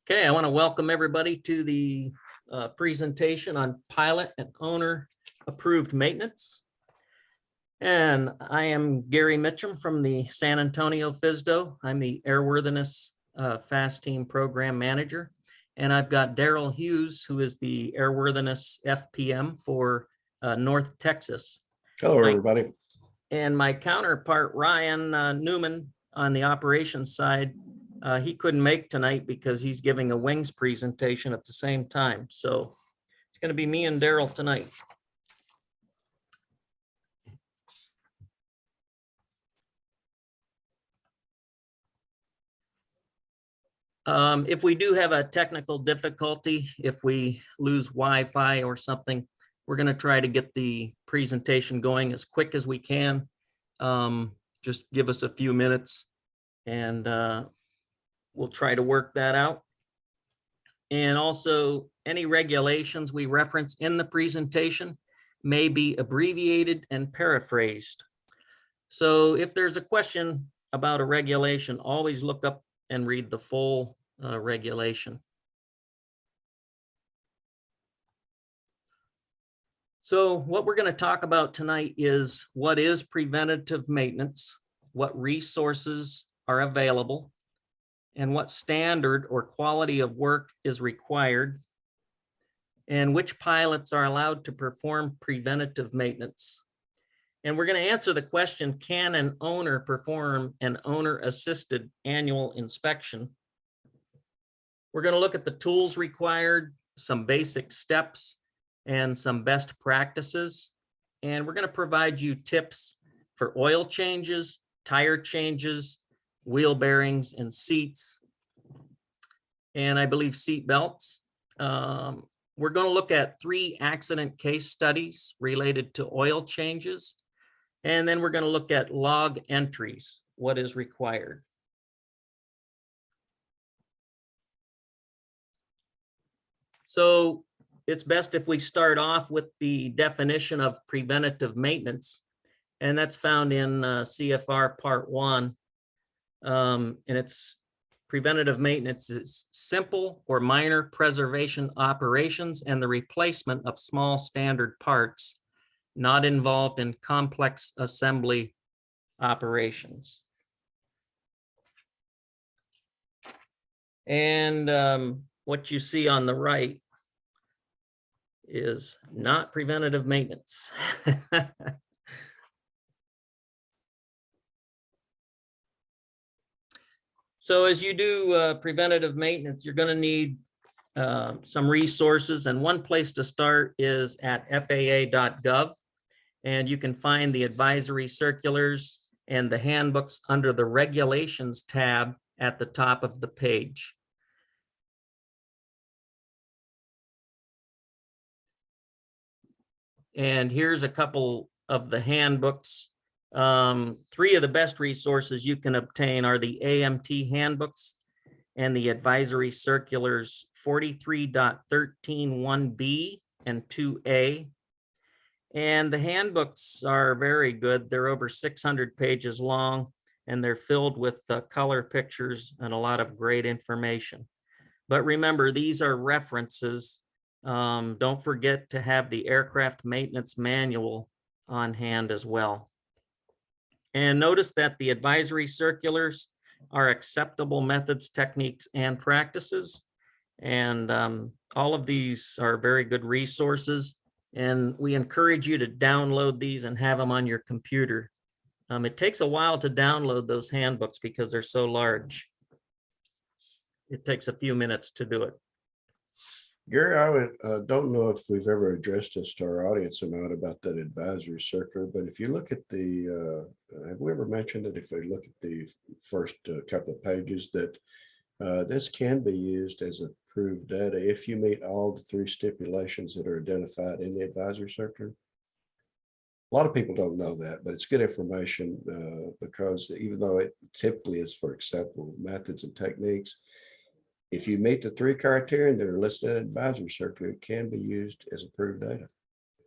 Okay, I want to welcome everybody to the presentation on pilot and owner approved maintenance. And I am Gary Mitchum from the San Antonio FSDO. I'm the Airworthiness Fast Team Program Manager. And I've got Daryl Hughes, who is the Airworthiness FPM for North Texas. Hello, everybody. And my counterpart, Ryan Newman, on the operations side, he couldn't make tonight because he's giving a wings presentation at the same time. So it's going to be me and Daryl tonight. If we do have a technical difficulty, if we lose Wi-Fi or something, we're going to try to get the presentation going as quick as we can. Just give us a few minutes and we'll try to work that out. And also, any regulations we reference in the presentation may be abbreviated and paraphrased. So if there's a question about a regulation, always look up and read the full regulation. So what we're going to talk about tonight is what is preventative maintenance, what resources are available, and what standard or quality of work is required, and which pilots are allowed to perform preventative maintenance. And we're going to answer the question, can an owner perform an owner-assisted annual inspection? We're going to look at the tools required, some basic steps, and some best practices. And we're going to provide you tips for oil changes, tire changes, wheel bearings and seats, and I believe seat belts. We're going to look at 3 accident case studies related to oil changes, and then we're going to look at log entries, what is required. So it's best if we start off with the definition of preventative maintenance, and that's found in CFR Part 1. And it's preventative maintenance is simple or minor preservation operations and the replacement of small standard parts not involved in complex assembly operations. And what you see on the right is not preventative maintenance. So as you do preventative maintenance, you're going to need some resources, and one place to start is at FAA.gov, and you can find the advisory circulars and the handbooks under the regulations tab at the top of the page. And here's a couple of the handbooks. 3 of the best resources you can obtain are the AMT handbooks and the advisory circulars 43.13.1b and 2a. And the handbooks are very good. They're over 600 pages long, and they're filled with color pictures and a lot of great information. But remember, these are references. Don't forget to have the aircraft maintenance manual on hand as well. And notice that the advisory circulars are acceptable methods, techniques, and practices. And all of these are very good resources. And we encourage you to download these and have them on your computer. It takes a while to download those handbooks because they're so large. It takes a few minutes to do it. Gary, I don't know if we've ever addressed this to our audience amount about that advisory circular, but if you look at the, have we ever mentioned it? If we look at the first couple of pages, that this can be used as approved data if you meet all the 3 stipulations that are identified in the advisory circular. A lot of people don't know that, but it's good information because even though it typically is for acceptable methods and techniques, if you meet the 3 criteria that are listed in advisory circular, it can be used as approved data.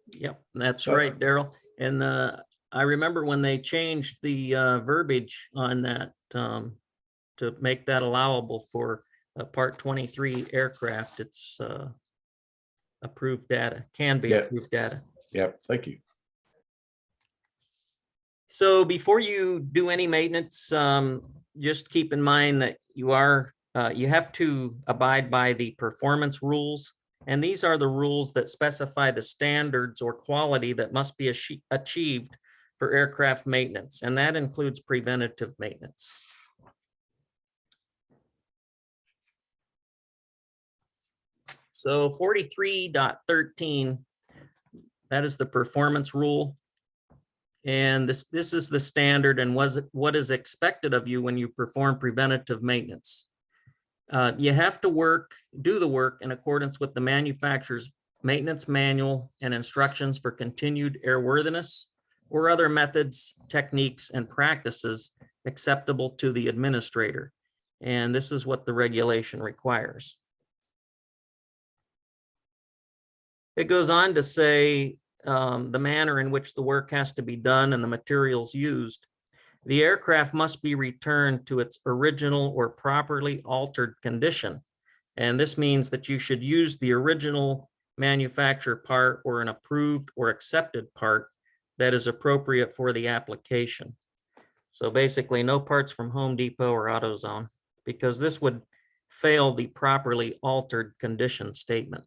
Yep, that's right, Daryl. And I remember when they changed the verbiage on that to make that allowable for a Part 23 aircraft, it's approved data, can be Yeah. approved data. Yep, thank you. So before you do any maintenance, just keep in mind that you have to abide by the performance rules. And these are the rules that specify the standards or quality that must be achieved for aircraft maintenance. And that includes preventative maintenance. So 43.13, that is the performance rule. And this is the standard and what is expected of you when you perform preventative maintenance. You have to do the work in accordance with the manufacturer's maintenance manual and instructions for continued airworthiness or other methods, techniques, and practices acceptable to the administrator. And this is what the regulation requires. It goes on to say the manner in which the work has to be done and the materials used. The aircraft must be returned to its original or properly altered condition. And this means that you should use the original manufacturer part or an approved or accepted part that is appropriate for the application. So basically no parts from Home Depot or AutoZone, because this would fail the properly altered condition statement.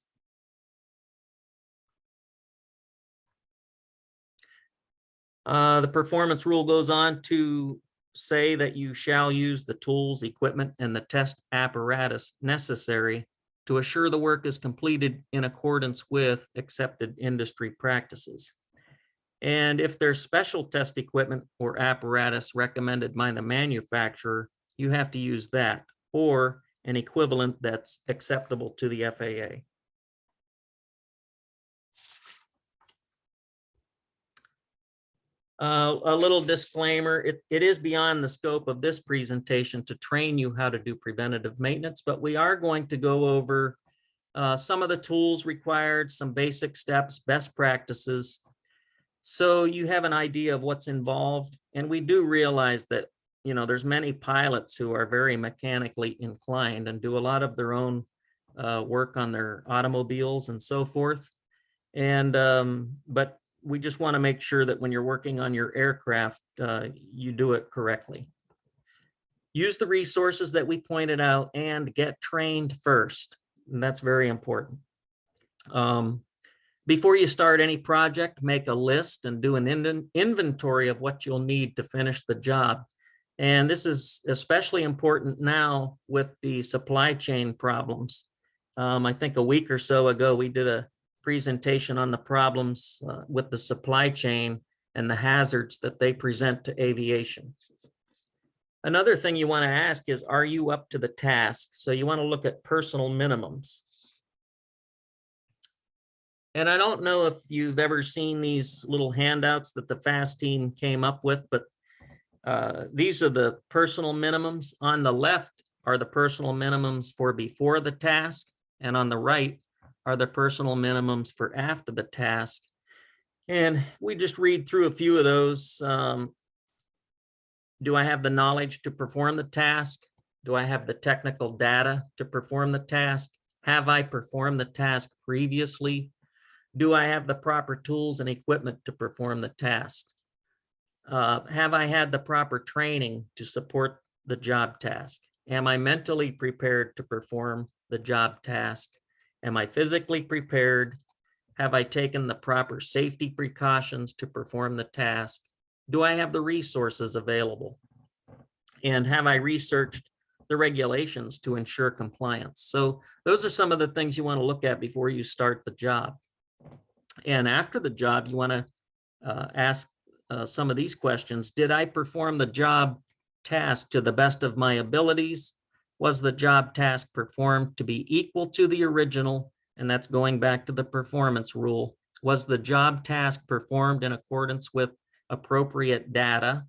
The performance rule goes on to say that you shall use the tools, equipment, and the test apparatus necessary to assure the work is completed in accordance with accepted industry practices. And if there's special test equipment or apparatus recommended by the manufacturer, you have to use that or an equivalent that's acceptable to the FAA. A little disclaimer, it is beyond the scope of this presentation to train you how to do preventative maintenance, but we are going to go over some of the tools required, some basic steps, best practices, so you have an idea of what's involved. And we do realize that, you know, there's many pilots who are very mechanically inclined and do a lot of their own work on their automobiles and so forth. And but we just want to make sure that when you're working on your aircraft, you do it correctly. Use the resources that we pointed out and get trained first. And that's very important. Before you start any project, make a list and do an inventory of what you'll need to finish the job. And this is especially important now with the supply chain problems. I think a week or so ago, we did a presentation on the problems with the supply chain and the hazards that they present to aviation. Another thing you want to ask is, are you up to the task? So you want to look at personal minimums. And I don't know if you've ever seen these little handouts that the FAST team came up with, but these are the personal minimums. On the left are the personal minimums for before the task, and on the right are the personal minimums for after the task. And we just read through a few of those. Do I have the knowledge to perform the task? Do I have the technical data to perform the task? Have I performed the task previously? Do I have the proper tools and equipment to perform the task? Have I had the proper training to support the job task? Am I mentally prepared to perform the job task? Am I physically prepared? Have I taken the proper safety precautions to perform the task? Do I have the resources available? And have I researched the regulations to ensure compliance? So those are some of the things you want to look at before you start the job. And after the job, you want to ask some of these questions. Did I perform the job task to the best of my abilities? Was the job task performed to be equal to the original? And that's going back to the performance rule. Was the job task performed in accordance with appropriate data?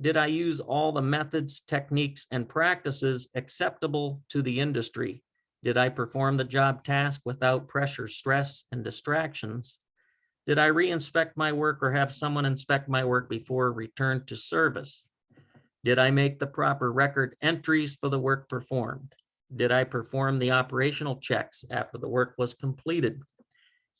Did I use all the methods, techniques, and practices acceptable to the industry? Did I perform the job task without pressure, stress, and distractions? Did I re-inspect my work or have someone inspect my work before return to service? Did I make the proper record entries for the work performed? Did I perform the operational checks after the work was completed?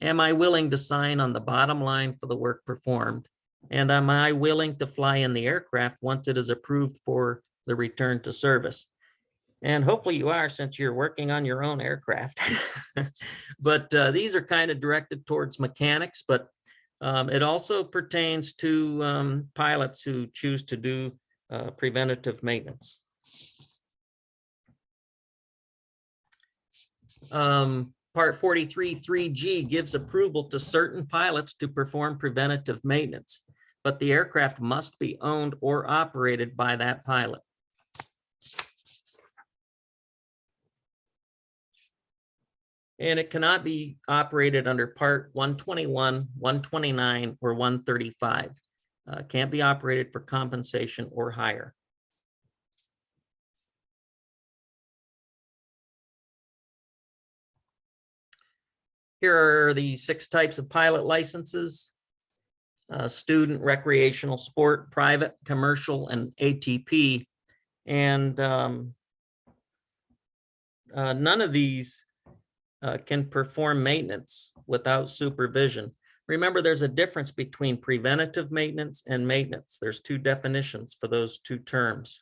Am I willing to sign on the bottom line for the work performed? And am I willing to fly in the aircraft once it is approved for the return to service? And hopefully you are, since you're working on your own aircraft. But these are kind of directed towards mechanics, but it also pertains to pilots who choose to do preventative maintenance. Part 43 3G gives approval to certain pilots to perform preventative maintenance, but the aircraft must be owned or operated by that pilot. And it cannot be operated under Part 121, 129, or 135. Can't be operated for compensation or hire. Here are the 6 types of pilot licenses: student, recreational, sport, private, commercial, and ATP. And none of these can perform maintenance without supervision. Remember, there's a difference between preventative maintenance and maintenance. There's 2 definitions for those 2 terms.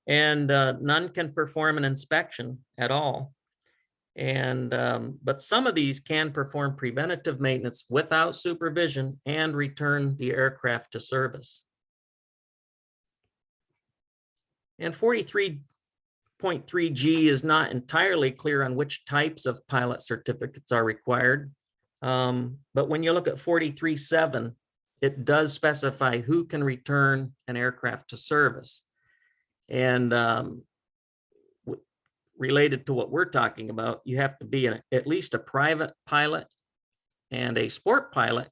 And none can perform an inspection at all. And but some of these can perform preventative maintenance without supervision and return the aircraft to service. And 43.3G is not entirely clear on which types of pilot certificates are required. But when you look at 43.7, it does specify who can return an aircraft to service. And related to what we're talking about, you have to be at least a private pilot, and a sport pilot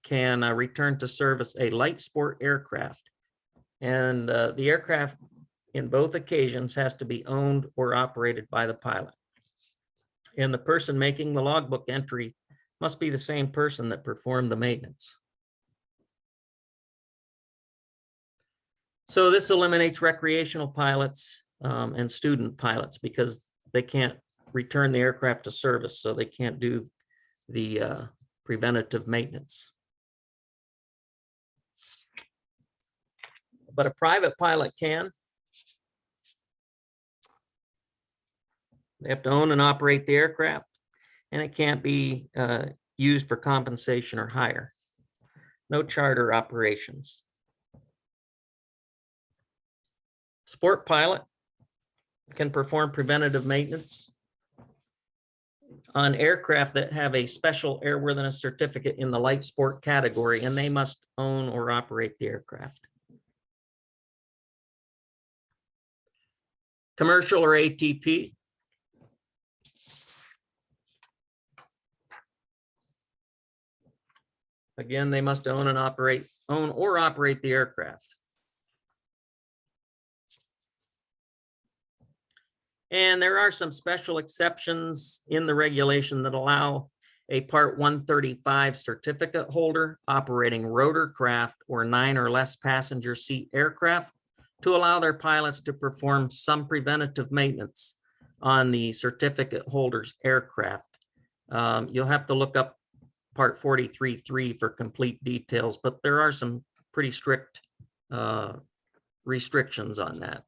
can return to service a light sport aircraft. And the aircraft in both occasions has to be owned or operated by the pilot. And the person making the logbook entry must be the same person that performed the maintenance. So this eliminates recreational pilots and student pilots because they can't return the aircraft to service, so they can't do the preventative maintenance. But a private pilot can. They have to own and operate the aircraft, and it can't be used for compensation or hire. No charter operations. Sport pilot can perform preventative maintenance on aircraft that have a special airworthiness certificate in the light sport category, and they must own or operate the aircraft. Commercial or ATP. Again, they must own or operate the aircraft. And there are some special exceptions in the regulation that allow a Part 135 certificate holder operating rotorcraft or 9 or less passenger seat aircraft to allow their pilots to perform some preventative maintenance on the certificate holder's aircraft. You'll have to look up Part 43.3 for complete details, but there are some pretty strict restrictions on that.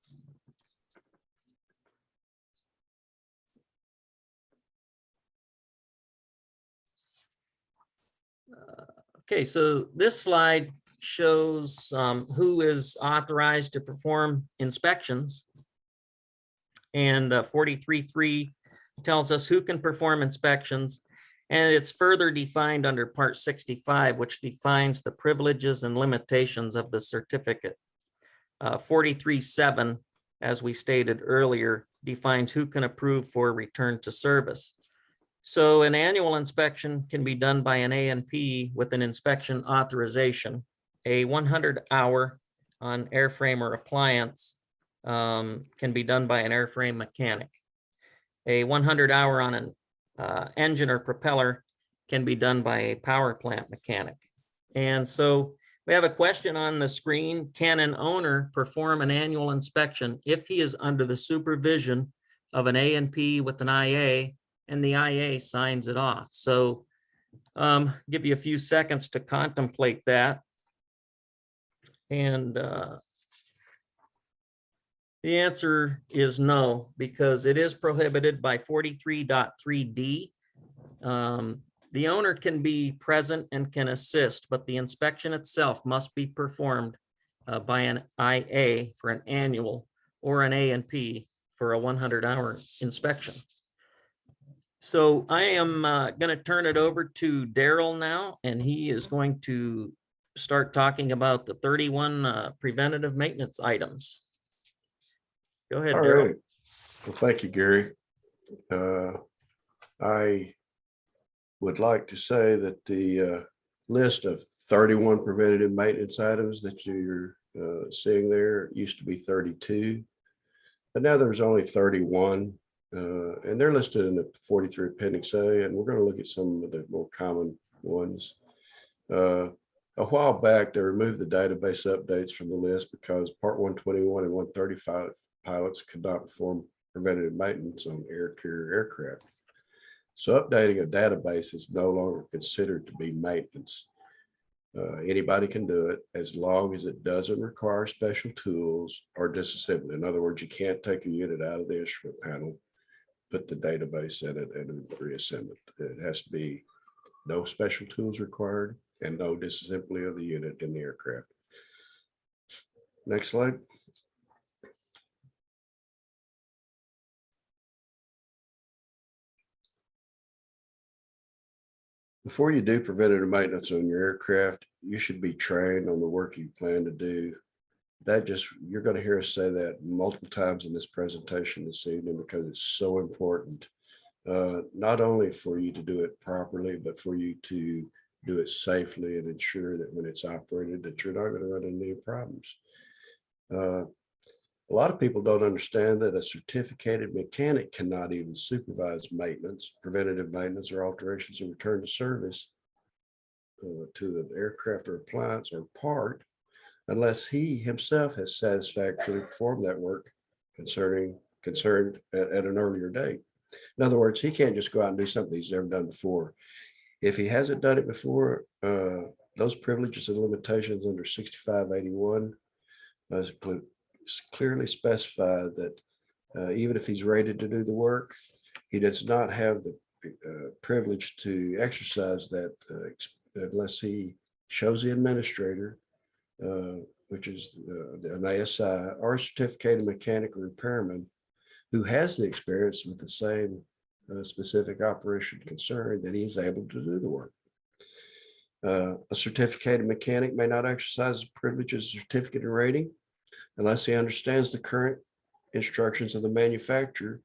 Okay, so this slide shows who is authorized to perform inspections. And 43.3 tells us who can perform inspections. And it's further defined under Part 65, which defines the privileges and limitations of the certificate. 43.7, as we stated earlier, defines who can approve for return to service. So an annual inspection can be done by an A&P with an inspection authorization. A 100-hour on airframe or appliance can be done by an airframe mechanic. A 100-hour on an engine or propeller can be done by a power plant mechanic. And so we have a question on the screen. Can an owner perform an annual inspection if he is under the supervision of an A and P with an IA, and the IA signs it off. So give you a few seconds to contemplate that. And the answer is no, because it is prohibited by 43.3D. The owner can be present and can assist, but the inspection itself must be performed by an IA for an annual or an A and P for a 100-hour inspection. So I am going to turn it over to Daryl now, and he is going to start talking about the 31 preventative maintenance items. Go ahead, All Daryl. right. Well, thank you, Gary. I would like to say that the list of 31 preventative maintenance items that you're seeing there used to be 32, but now there's only 31, and they're listed in the 43 Appendix A, and we're going to look at some of the more common ones. A while back, they removed the database updates from the list because Part 121 and 135 pilots could not perform preventative maintenance on air carrier aircraft. So updating a database is no longer considered to be maintenance. Anybody can do it as long as it doesn't require special tools or disassembly. In other words, you can't take a unit out of the instrument panel, put the database in it, and reassemble it. It has to be no special tools required and no disassembly of the unit in the aircraft. Next slide. Before you do preventative maintenance on your aircraft, you should be trained on the work you plan to do. You're going to hear us say that multiple times in this presentation this evening because it's so important, not only for you to do it properly, but for you to do it safely and ensure that when it's operated that you're not going to run into any problems. A lot of people don't understand that a certificated mechanic cannot even supervise maintenance, preventative maintenance, or alterations in return to service to an aircraft or appliance or part unless he himself has satisfactorily performed that work concerned at an earlier date. In other words, he can't just go out and do something he's never done before. If he hasn't done it before, those privileges and limitations under 6581 clearly specify that even if he's rated to do the work, he does not have the privilege to exercise that unless he shows the administrator, which is an ASI or a certificated mechanic or repairman who has the experience with the same specific operation concern, that he's able to do the work. A certificated mechanic may not exercise the privileges of certificate and rating unless he understands the current instructions of the manufacturer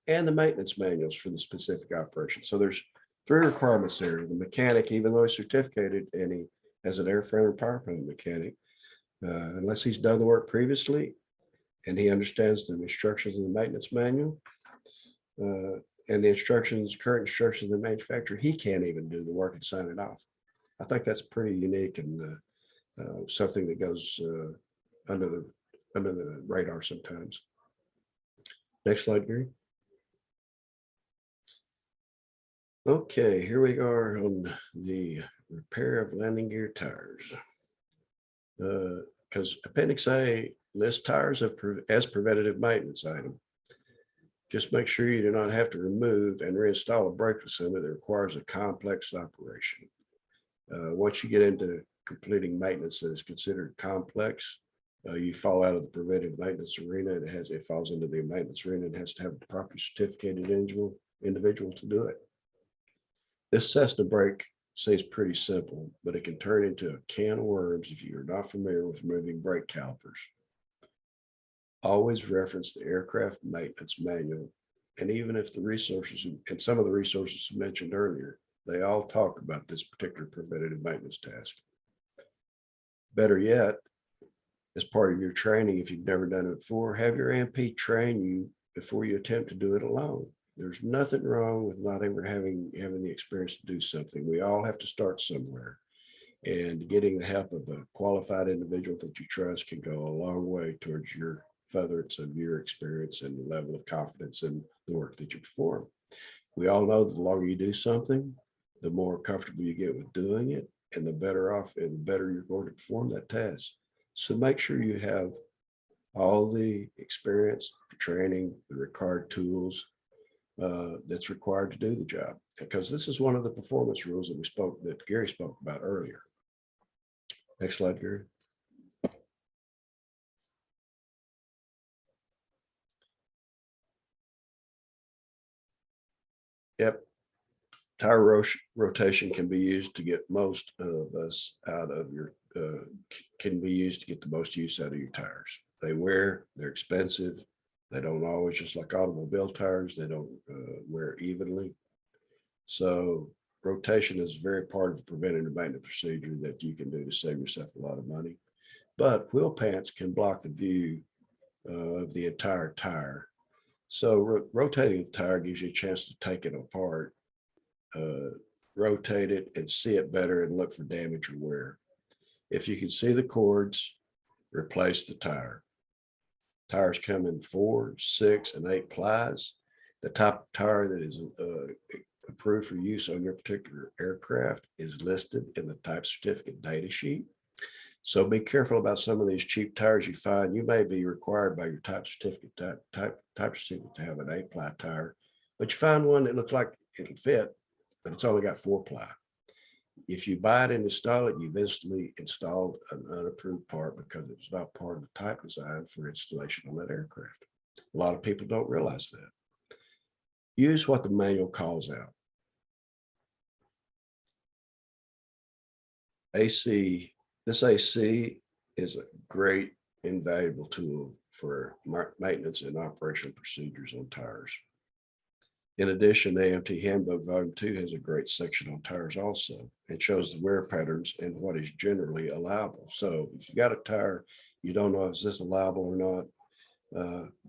and the maintenance manuals for the specific operation. So there's 3 requirements there. The mechanic, even though he's certificated and he has an airframe or power plant mechanic, unless he's done the work previously and he understands the instructions in the maintenance manual and the current instructions of the manufacturer, he can't even do the work and sign it off. I think that's pretty unique and something that goes under the radar sometimes. Next slide, Gary. Okay, here we are on the repair of landing gear tires. Because Appendix A lists tires as preventative maintenance item. Just make sure you do not have to remove and reinstall a brake assembly that requires a complex operation. Once you get into completing maintenance that is considered complex, you fall out of the preventive maintenance arena. It falls into the maintenance arena and has to have a proper certificated individual to do it. This Cessna brake seems pretty simple, but it can turn into a can of worms if you are not familiar with removing brake calipers. Always reference the aircraft maintenance manual, and even if the resources and some of the resources mentioned earlier, they all talk about this particular preventative maintenance task. Better yet, as part of your training, if you've never done it before, have your MP train you before you attempt to do it alone. There's nothing wrong with not ever having the experience to do something. We all have to start somewhere, and getting the help of a qualified individual that you trust can go a long way towards your furtherance of your experience and level of confidence in the work that you perform. We all know that the longer you do something, the more comfortable you get with doing it, and the better off and the better you're going to perform that task. So make sure you have all the experience, the training, the required tools that's required to do the job. Because this is one of the performance rules that Gary spoke about earlier. Next slide, Gary. Yep. Tire rotation can be used to get most of us out of your, can be used to get the most use out of your tires. They wear, they're expensive. They don't always, just like automobile tires, they don't wear evenly. So rotation is very part of the preventative maintenance procedure that you can do to save yourself a lot of money. But wheel pants can block the view of the entire tire. So rotating the tire gives you a chance to take it apart, rotate it and see it better and look for damage or wear. If you can see the cords, replace the tire. Tires come in 4, 6, and 8 plies. The type of tire that is approved for use on your particular aircraft is listed in the type certificate data sheet. So be careful about some of these cheap tires you find. You may be required by your type certificate to have an 8-ply tire, but you find one that looks like it'll fit, but it's only got 4-ply. If you buy it and install it, you've instantly installed an unapproved part because it was not part of the type design for installation on that aircraft. A lot of people don't realize that. Use what the manual calls out. AC, this AC is a great, invaluable tool for maintenance and operational procedures on tires. In addition, the AMT Handbook Volume 2 has a great section on tires also. It shows the wear patterns and what is generally allowable. So if you got a tire, you don't know is this allowable or not,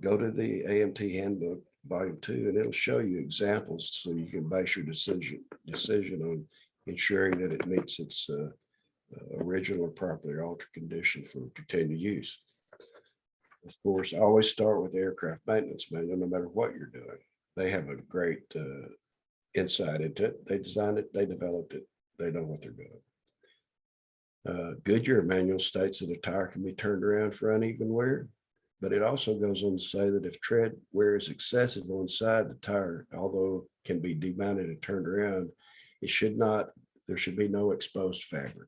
go to the AMT Handbook Volume 2 and it'll show you examples so you can base your decision on ensuring that it meets its original or properly altered condition for continued use. Of course, always start with aircraft maintenance manual, no matter what you're doing. They have a great insight into it. They designed it, they developed it, they know what they're doing. Goodyear manual states that a tire can be turned around for uneven wear, but it also goes on to say that if tread wear is excessive on side the tire, although it can be demounted and turned around, it should not, there should be no exposed fabric.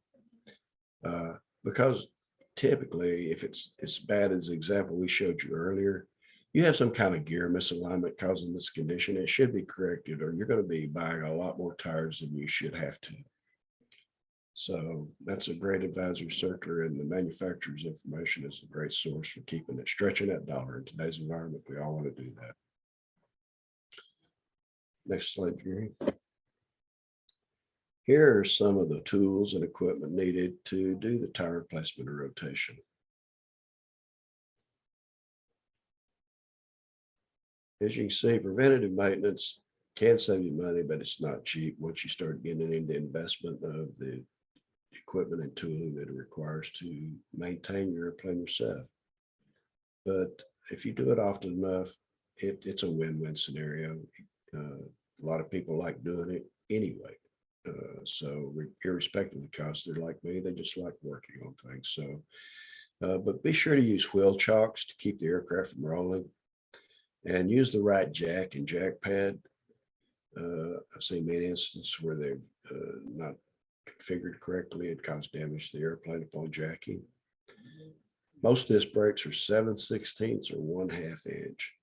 Because typically, if it's as bad as the example we showed you earlier, you have some kind of gear misalignment causing this condition, it should be corrected or you're going to be buying a lot more tires than you should have to. So that's a great advisory circular, and the manufacturer's information is a great source for keeping it, stretching that dollar in today's environment. We all want to do that. Next slide, Gary. Here are some of the tools and equipment needed to do the tire replacement or rotation. As you can see, preventative maintenance can save you money, but it's not cheap once you start getting into the investment of the equipment and tooling that it requires to maintain your airplane yourself. But if you do it often enough, it's a win-win scenario. A lot of people like doing it anyway. So irrespective of the cost, they're like me, they just like working on things. So, but be sure to use wheel chocks to keep the aircraft from rolling, and use the right jack and jack pad. I've seen many instances where they've not configured correctly and caused damage to the airplane upon jacking. Most disc brakes are 7/16 or 1/2 inch.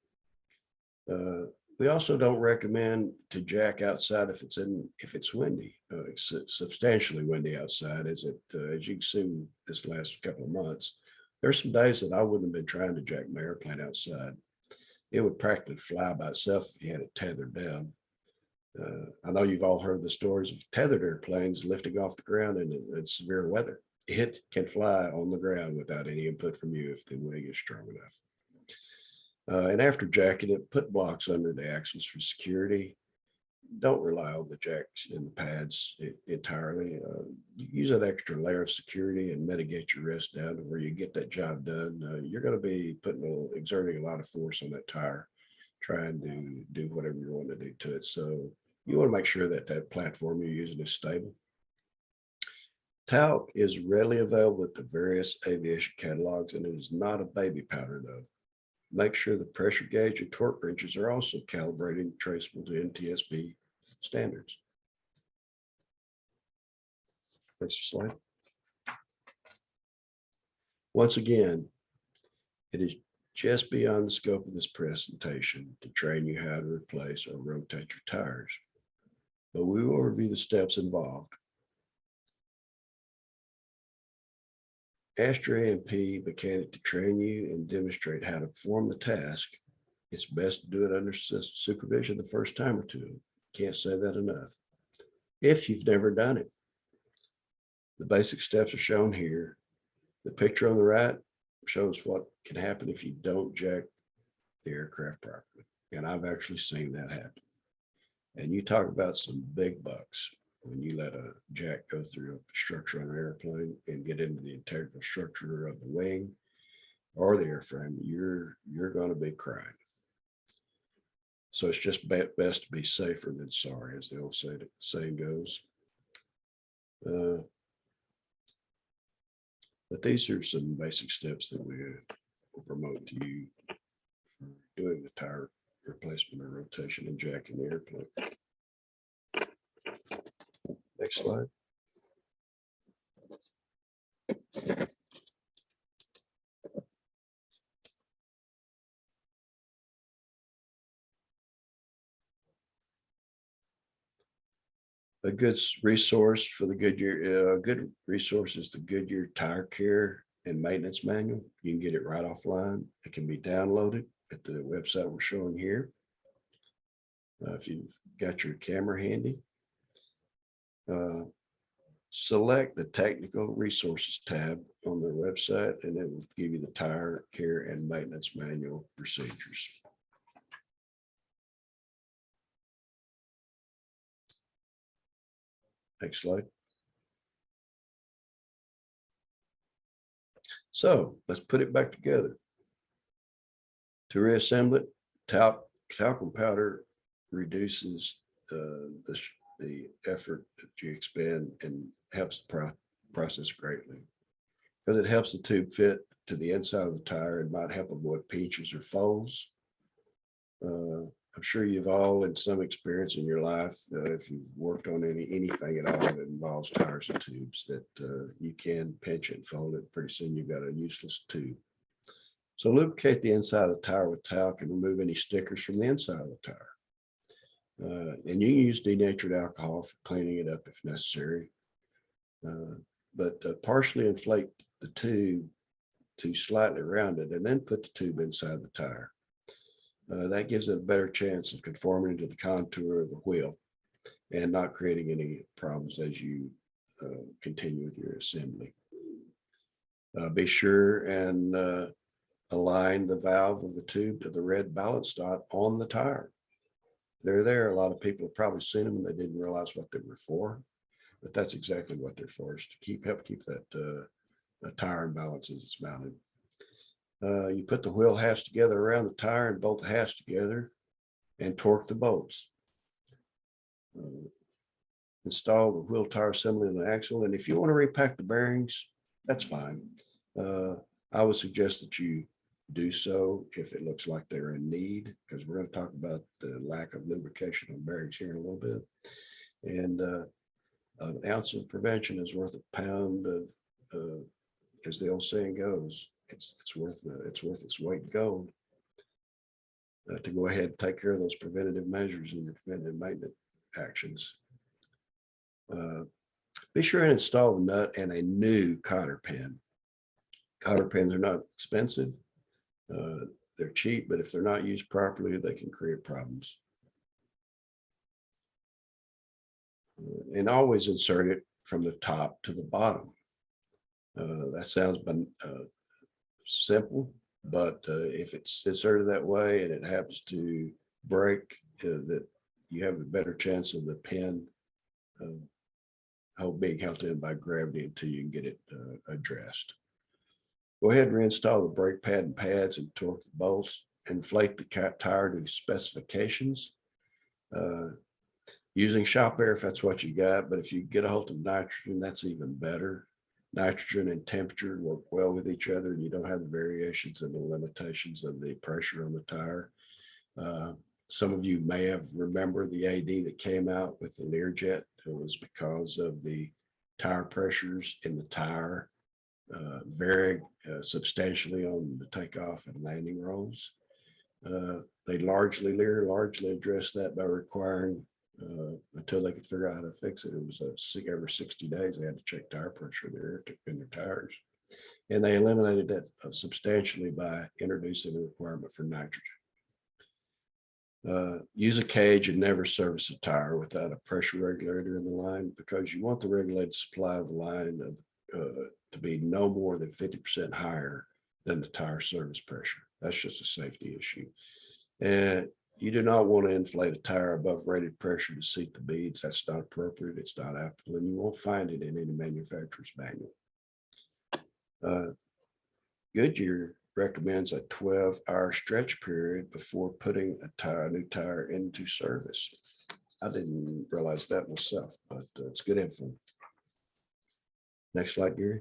We also don't recommend to jack outside if it's windy. It's substantially windy outside, as you can see this last couple of months. There's some days that I wouldn't have been trying to jack my airplane outside. It would practically fly by itself if you had it tethered down. I know you've all heard the stories of tethered airplanes lifting off the ground in severe weather. It can fly on the ground without any input from you if the wing is strong enough. And after jacking it, put blocks under the axles for security. don't rely on the jacks and the pads entirely. Use an extra layer of security and mitigate your risk down to where you get that job done. You're going to be exerting a lot of force on that tire, trying to do whatever you want to do to it. So you want to make sure that that platform you're using is stable. Talc is readily available at the various aviation catalogs, and it is not a baby powder though. Make sure the pressure gauge and torque wrenches are also calibrated and traceable to NTSB standards. Next slide. Once again, it is just beyond the scope of this presentation to train you how to replace or rotate your tires, but we will review the steps involved. Ask your A&P mechanic to train you and demonstrate how to perform the task. It's best to do it under supervision the first time or two. Can't say that enough. If you've never done it, the basic steps are shown here. The picture on the right shows what can happen if you don't jack the aircraft properly. And I've actually seen that happen. And you talk about some big bucks when you let a jack go through a structure on an airplane and get into the integral structure of the wing or the airframe, you're going to be crying. So it's just best to be safer than sorry, as the old saying goes. But these are some basic steps that we will promote to you for doing the tire replacement or rotation and jacking the airplane. Next slide. A good resource for the Goodyear, good resource is the Goodyear Tire Care and Maintenance Manual. You can get it right offline. It can be downloaded at the website we're showing here. If you've got your camera handy, select the Technical Resources tab on their website, and it will give you the Tire Care and Maintenance Manual procedures. Next slide. So let's put it back together. To reassemble it, talcum powder reduces the effort that you expend and helps the process greatly, because it helps the tube fit to the inside of the tire and might help avoid pinches or folds. I'm sure you've all in some experience in your life, if you've worked on anything at all that involves tires and tubes, that you can pinch it and fold it. Pretty soon you've got a useless tube. So lubricate the inside of the tire with talc and remove any stickers from the inside of the tire. And you can use denatured alcohol for cleaning it up if necessary. But partially inflate the tube to slightly round it and then put the tube inside the tire. That gives it a better chance of conforming to the contour of the wheel and not creating any problems as you continue with your assembly. Be sure and align the valve of the tube to the red balance dot on the tire. They're there. A lot of people have probably seen them and they didn't realize what they were for, but that's exactly what they're for, is to help keep that tire in balance as it's mounted. You put the wheel halves together around the tire and bolt the halves together and torque the bolts. Install the wheel tire assembly in the axle. And if you want to repack the bearings, that's fine. I would suggest that you do so if it looks like they're in need, because we're going to talk about the lack of lubrication on bearings here in a little bit. And an ounce of prevention is worth a pound of, as the old saying goes. It's worth its weight in gold to go ahead and take care of those preventative measures and your preventative maintenance actions. Be sure and install a nut and a new cotter pin. Cotter pins are not expensive. They're cheap, but if they're not used properly, they can create problems. And always insert it from the top to the bottom. That sounds simple, but if it's inserted that way and it happens to break, that you have a better chance of the pin being held in by gravity until you can get it addressed. Go ahead and reinstall the brake pad and pads and torque the bolts. Inflate the tire to specifications. Using shop air if that's what you got, but if you get a hold of nitrogen, that's even better. Nitrogen and temperature work well with each other, and you don't have the variations and the limitations of the pressure on the tire. Some of you may have remembered the AD that came out with the Learjet. It was because of the tire pressures in the tire vary substantially on the takeoff and landing rolls. Lear largely addressed that by requiring until they could figure out how to fix it. It was every 60 days they had to check tire pressure in their tires, and they eliminated that substantially by introducing a requirement for nitrogen. Use a cage and never service a tire without a pressure regulator in the line, because you want the regulated supply of the line to be no more than 50% higher than the tire service pressure. That's just a safety issue. And you do not want to inflate a tire above rated pressure to seat the beads. That's not appropriate. It's not applicable, and you won't find it in any manufacturer's manual. Goodyear recommends a 12-hour stretch period before putting a new tire into service. I didn't realize that myself, but it's good info. Next slide, Gary.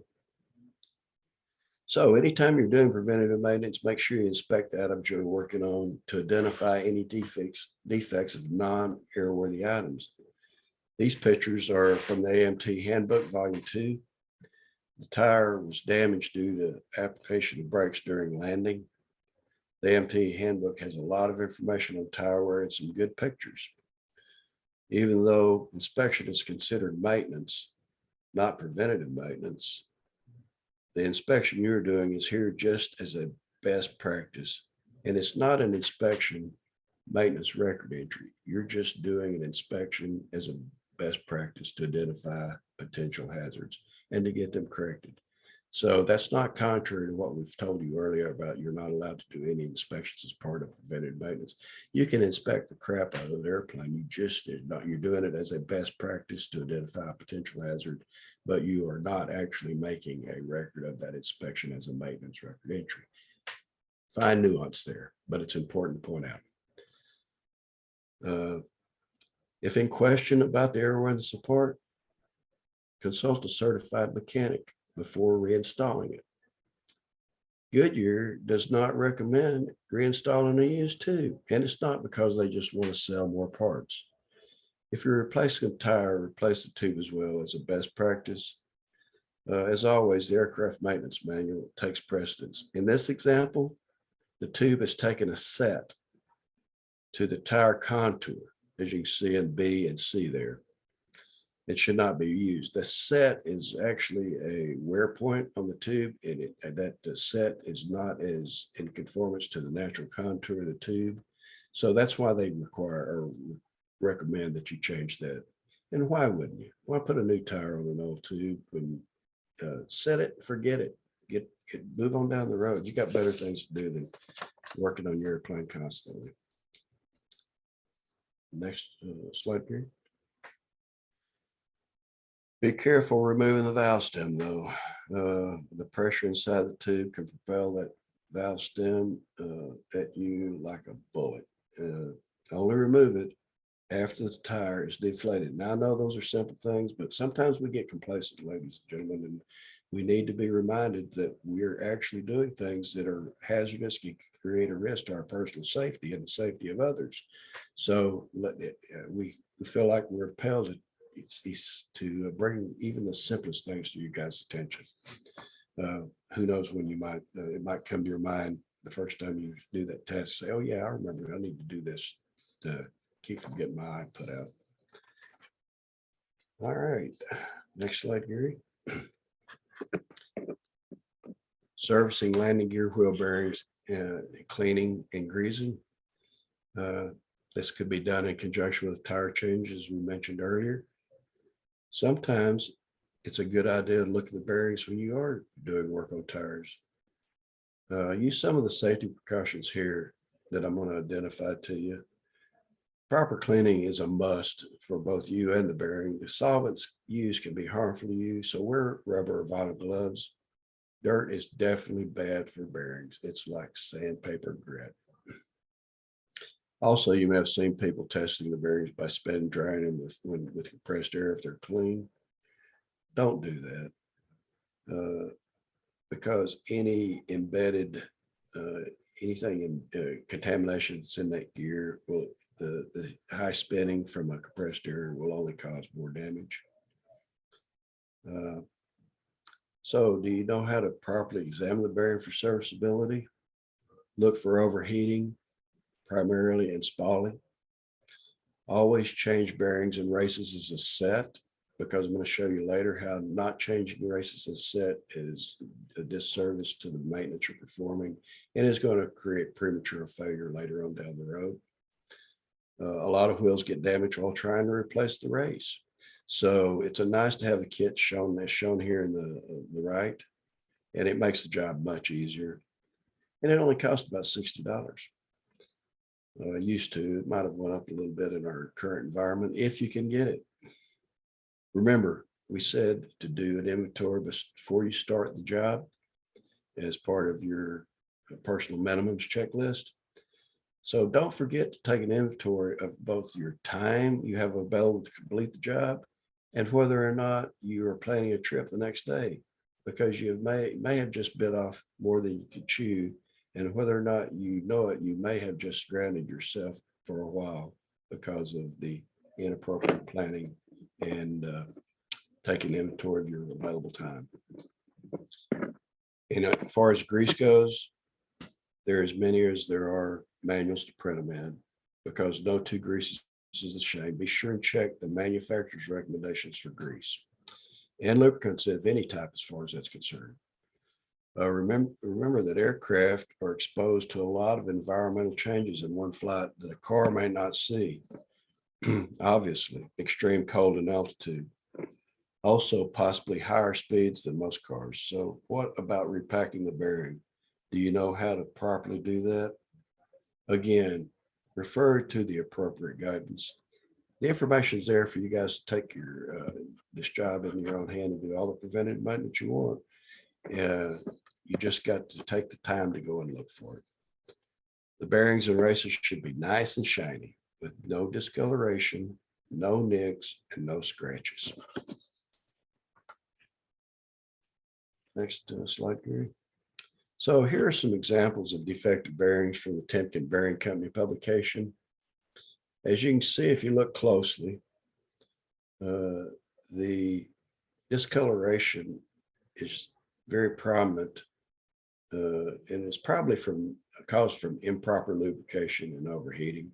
So anytime you're doing preventative maintenance, make sure you inspect the items you're working on to identify any defects of non-airworthy items. These pictures are from the AMT Handbook, Volume 2. The tire was damaged due to application of brakes during landing. The AMT Handbook has a lot of information on tire wear and some good pictures. Even though inspection is considered maintenance, not preventative maintenance, the inspection you're doing is here just as a best practice, and it's not an inspection maintenance record entry. You're just doing an inspection as a best practice to identify potential hazards and to get them corrected. So that's not contrary to what we've told you earlier about you're not allowed to do any inspections as part of preventative maintenance. You can inspect the crap out of the airplane. You just did not. You're doing it as a best practice to identify a potential hazard, but you are not actually making a record of that inspection as a maintenance record entry. Fine nuance there, but it's important to point out. If in question about the airworthiness support, consult a certified mechanic before reinstalling it. Goodyear does not recommend reinstalling a used tube, and it's not because they just want to sell more parts. If you're replacing a tire, replace the tube as well as a best practice. As always, the aircraft maintenance manual takes precedence. In this example, the tube has taken a set to the tire contour, as you can see in B and C there. It should not be used. The set is actually a wear point on the tube, and that the set is not as in conformance to the natural contour of the tube. So that's why they require or recommend that you change that. And why wouldn't you? Why put a new tire on an old tube when set it, forget it, move on down the road. You got better things to do than working on your airplane constantly. Next slide, please. Be careful removing the valve stem, though. The pressure inside the tube can propel that valve stem at you like a bullet. Only remove it after the tire is deflated. Now, I know those are simple things, but sometimes we get complacent, ladies and gentlemen, and we need to be reminded that we're actually doing things that are hazardous, can create a risk to our personal safety and the safety of others. So we feel like we're compelled to bring even the simplest things to you guys' attention. Who knows when it might come to your mind the first time you do that test, say, oh yeah, I remember I need to do this to keep from getting my eye put out. All right, next slide, Gary. Servicing landing gear, wheel bearings, cleaning and greasing. This could be done in conjunction with tire change, as we mentioned earlier. Sometimes it's a good idea to look at the bearings when you are doing work on tires. Use some of the safety precautions here that I'm going to identify to you. proper cleaning is a must for both you and the bearing. The solvents used can be harmful to you, so wear rubber or vinyl gloves. Dirt is definitely bad for bearings. It's like sandpaper grit. Also, you may have seen people testing the bearings by spin drying them with compressed air if they're clean. Don't do that. Because any embedded anything in contamination that's in that gear will the high spinning from a compressed air will only cause more damage. So do you know how to properly examine the bearing for serviceability? Look for overheating, primarily, and spalling. Always change bearings and races as a set, because I'm going to show you later how not changing races as a set is a disservice to the maintenance you're performing and is going to create premature failure later on down the road. A lot of wheels get damaged while trying to replace the race. So it's nice to have the kit shown as shown here in the right, and it makes the job much easier. And it only costs about $60. Used to, it might have went up a little bit in our current environment if you can get it. Remember, we said to do an inventory before you start the job as part of your personal minimums checklist. So don't forget to take an inventory of both your time you have available to complete the job and whether or not you are planning a trip the next day, because you may have just bit off more than you could chew, and whether or not you know it, you may have just stranded yourself for a while because of the inappropriate planning and taking inventory of your available time. And as far as grease goes, there are as many as there are manuals to print them in, because no two greases is the same. Be sure and check the manufacturer's recommendations for grease and lubricants of any type as far as that's concerned. Remember that aircraft are exposed to a lot of environmental changes in one flight that a car may not see. Obviously, extreme cold and altitude, also possibly higher speeds than most cars. So what about repacking the bearing? Do you know how to properly do that? Again, refer to the appropriate guidance. The information is there for you guys to take this job in your own hand and do all the preventive maintenance you want. You just got to take the time to go and look for it. The bearings and races should be nice and shiny with no discoloration, no nicks, and no scratches. Next slide, Gary. So here are some examples of defective bearings from the Timken Bearing Company publication. As you can see, if you look closely, the discoloration is very prominent, and it's probably caused from improper lubrication and overheating.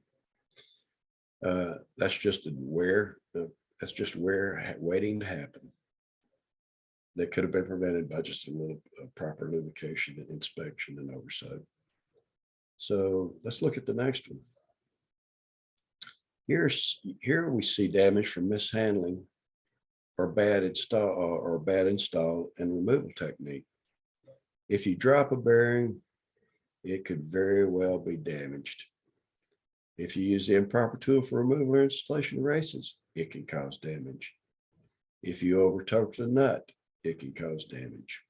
That's just wear. That's just wear waiting to happen. That could have been prevented by just a little proper lubrication and inspection and oversight. So let's look at the next one. Here we see damage from mishandling or bad install and removal technique. If you drop a bearing, it could very well be damaged. If you use the improper tool for removal or installation of races, it can cause damage. If you overtorque the nut, it can cause damage.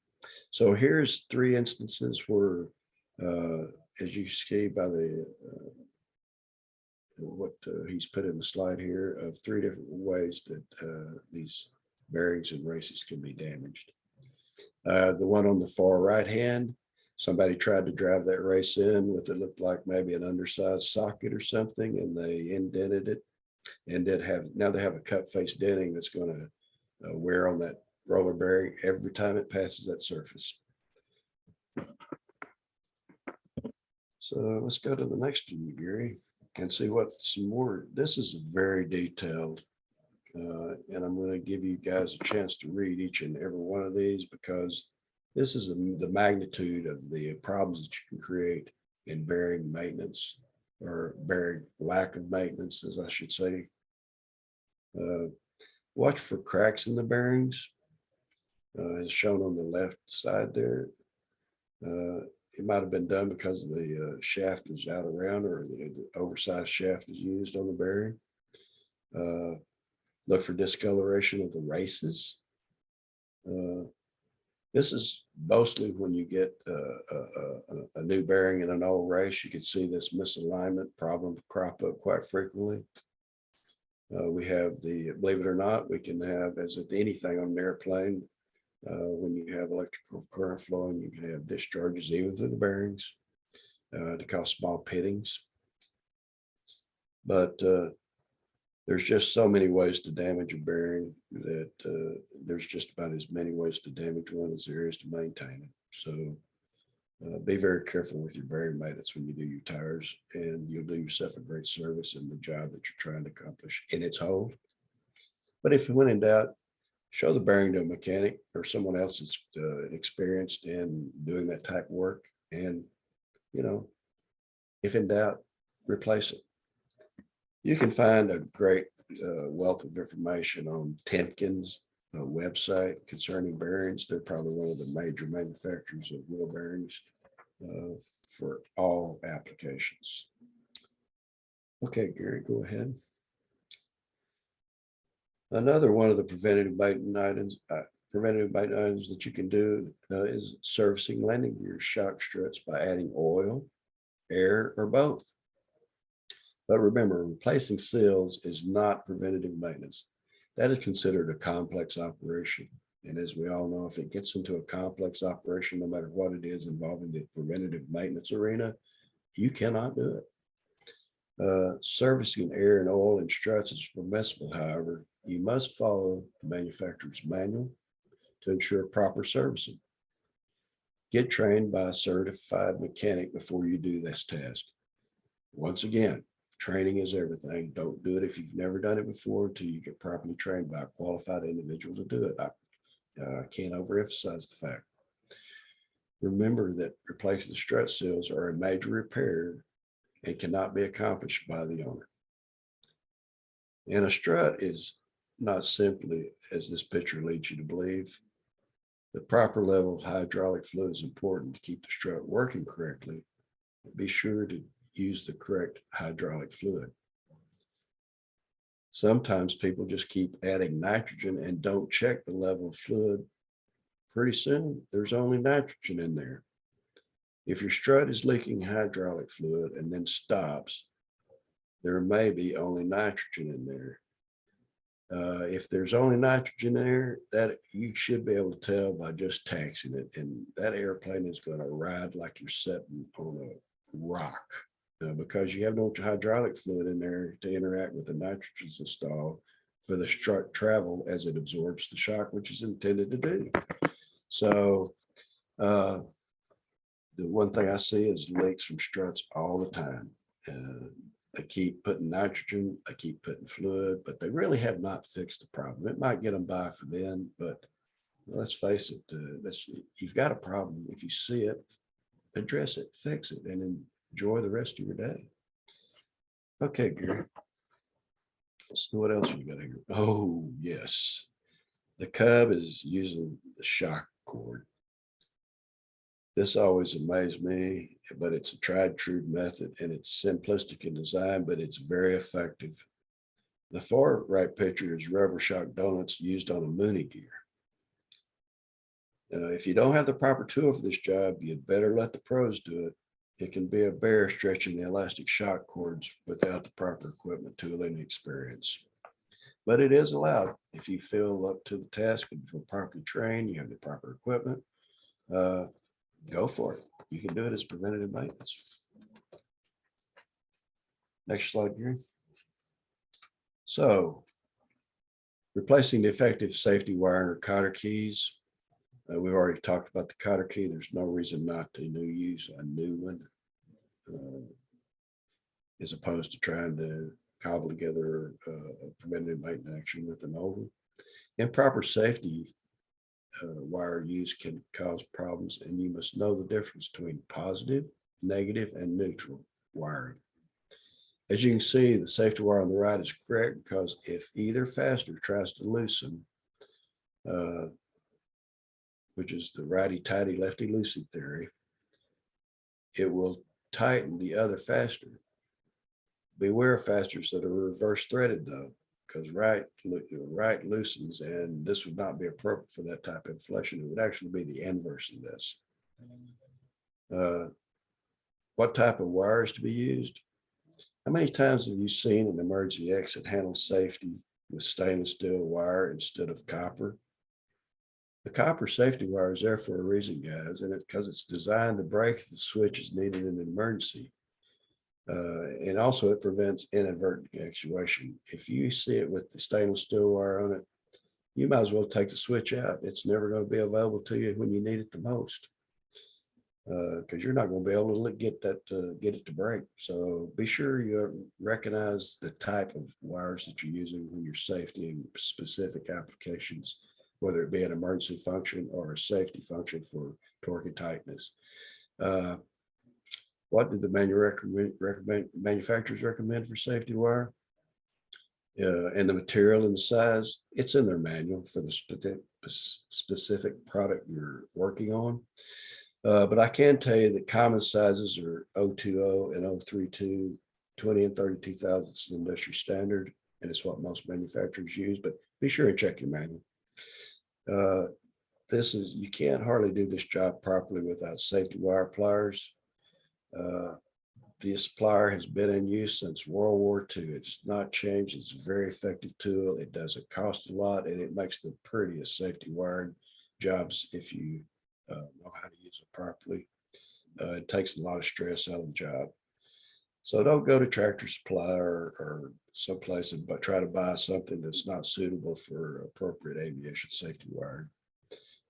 So here's 3 instances where, as you see by the what he's put in the slide here, of 3 different ways that these bearings and races can be damaged. The one on the far right hand, somebody tried to drive that race in with it looked like maybe an undersized socket or something, and they indented it, and now they have a cut face denting that's going to wear on that roller bearing every time it passes that surface. So let's go to the next one, Gary, and see what some more. This is very detailed, and I'm going to give you guys a chance to read each and every one of these, because this is the magnitude of the problems that you can create in bearing maintenance, or bearing lack of maintenance, as I should say. Watch for cracks in the bearings, as shown on the left side there. it might have been done because the shaft is out around, or the oversized shaft is used on the bearing. Look for discoloration of the races. This is mostly when you get a new bearing in an old race. You can see this misalignment problem crop up quite frequently. We have believe it or not, we can have, as with anything on an airplane, when you have electrical current flowing, you can have discharges even through the bearings to cause small pittings. But there's just so many ways to damage a bearing that there's just about as many ways to damage one as there is to maintain it. So be very careful with your bearing maintenance when you do your tires, and you'll do yourself a great service in the job that you're trying to accomplish in its whole. But if when in doubt, show the bearing to a mechanic or someone else that's experienced in doing that type of work. And, if in doubt, replace it. You can find a great wealth of information on Timken's website concerning bearings. They're probably one of the major manufacturers of wheel bearings for all applications. Okay, Gary, go ahead. Another one of the preventative maintenance items that you can do is servicing landing gear shock struts by adding oil, air, or both. But remember, replacing seals is not preventative maintenance. That is considered a complex operation. And as we all know, if it gets into a complex operation, no matter what it is involving the preventative maintenance arena, you cannot do it. Servicing air and oil in struts is permissible. However, you must follow the manufacturer's manual to ensure proper servicing. Get trained by a certified mechanic before you do this task. Once again, training is everything. Don't do it if you've never done it before until you get properly trained by a qualified individual to do it. I can't overemphasize the fact. Remember that replacing the strut seals are a major repair and cannot be accomplished by the owner. And a strut is not simply as this picture leads you to believe. The proper level of hydraulic fluid is important to keep the strut working correctly. Be sure to use the correct hydraulic fluid. Sometimes people just keep adding nitrogen and don't check the level of fluid. Pretty soon, there's only nitrogen in there. If your strut is leaking hydraulic fluid and then stops, there may be only nitrogen in there. If there's only nitrogen there, that you should be able to tell by just taxing it. And that airplane is going to ride like you're sitting on a rock because you have no hydraulic fluid in there to interact with the nitrogen installed for the strut travel as it absorbs the shock, which is intended to do. So the one thing I see is leaks from struts all the time. They keep putting nitrogen, they keep putting fluid, but they really have not fixed the problem. It might get them by for then, but let's face it, you've got a problem. If you see it, address it, fix it, and enjoy the rest of your day. Okay, Gary. Let's see what else we got here. Oh, yes. The Cub is using the shock cord. This always amazed me, but it's a tried true method, and it's simplistic in design, but it's very effective. The far right picture is rubber shock donuts used on a Mooney gear. If you don't have the proper tool for this job, you'd better let the pros do it. It can be a bear stretching the elastic shock cords without the proper equipment, tool, and experience. But it is allowed if you feel up to the task and feel properly trained, you have the proper equipment. Go for it. You can do it as preventative maintenance. Next slide, Gary. So, replacing the effective safety wire or cotter keys. We've already talked about the cotter key. There's no reason not to use a new one, as opposed to trying to cobble together a preventative maintenance action with an old one. Improper safety wire use can cause problems, and you must know the difference between positive, negative, and neutral wiring. As you can see, the safety wire on the right is correct because if either fastener tries to loosen, which is the righty-tighty, lefty-loosey theory, it will tighten the other fastener. Beware of fasteners that are reverse threaded though, because right loosens, and this would not be appropriate for that type of inflation. It would actually be the inverse of this. What type of wires to be used? How many times have you seen an emergency exit handle safety with stainless steel wire instead of copper? The copper safety wire is there for a reason, guys, and because it's designed to break the switches needed in an emergency. And also it prevents inadvertent actuation. If you see it with the stainless steel wire on it, you might as well take the switch out. It's never going to be available to you when you need it the most. Because you're not going to be able to get it to break. So be sure you recognize the type of wires that you're using when you're safety in specific applications, whether it be an emergency function or a safety function for torque and tightness. What did the manufacturers recommend for safety wire? And the material and the size, it's in their manual for the specific product you're working on. But I can tell you that common sizes are 020 and 032, 20 and 32 thousandths industry standard, and it's what most manufacturers use, but be sure and check your manual. You can't hardly do this job properly without safety wire pliers. This plier has been in use since World War II. It's not changed. It's a very effective tool. It doesn't cost a lot, and it makes the prettiest safety wiring jobs if you know how to use it properly. It takes a lot of stress out of the job. So don't go to Tractor Supply or someplace and try to buy something that's not suitable for appropriate aviation safety wiring.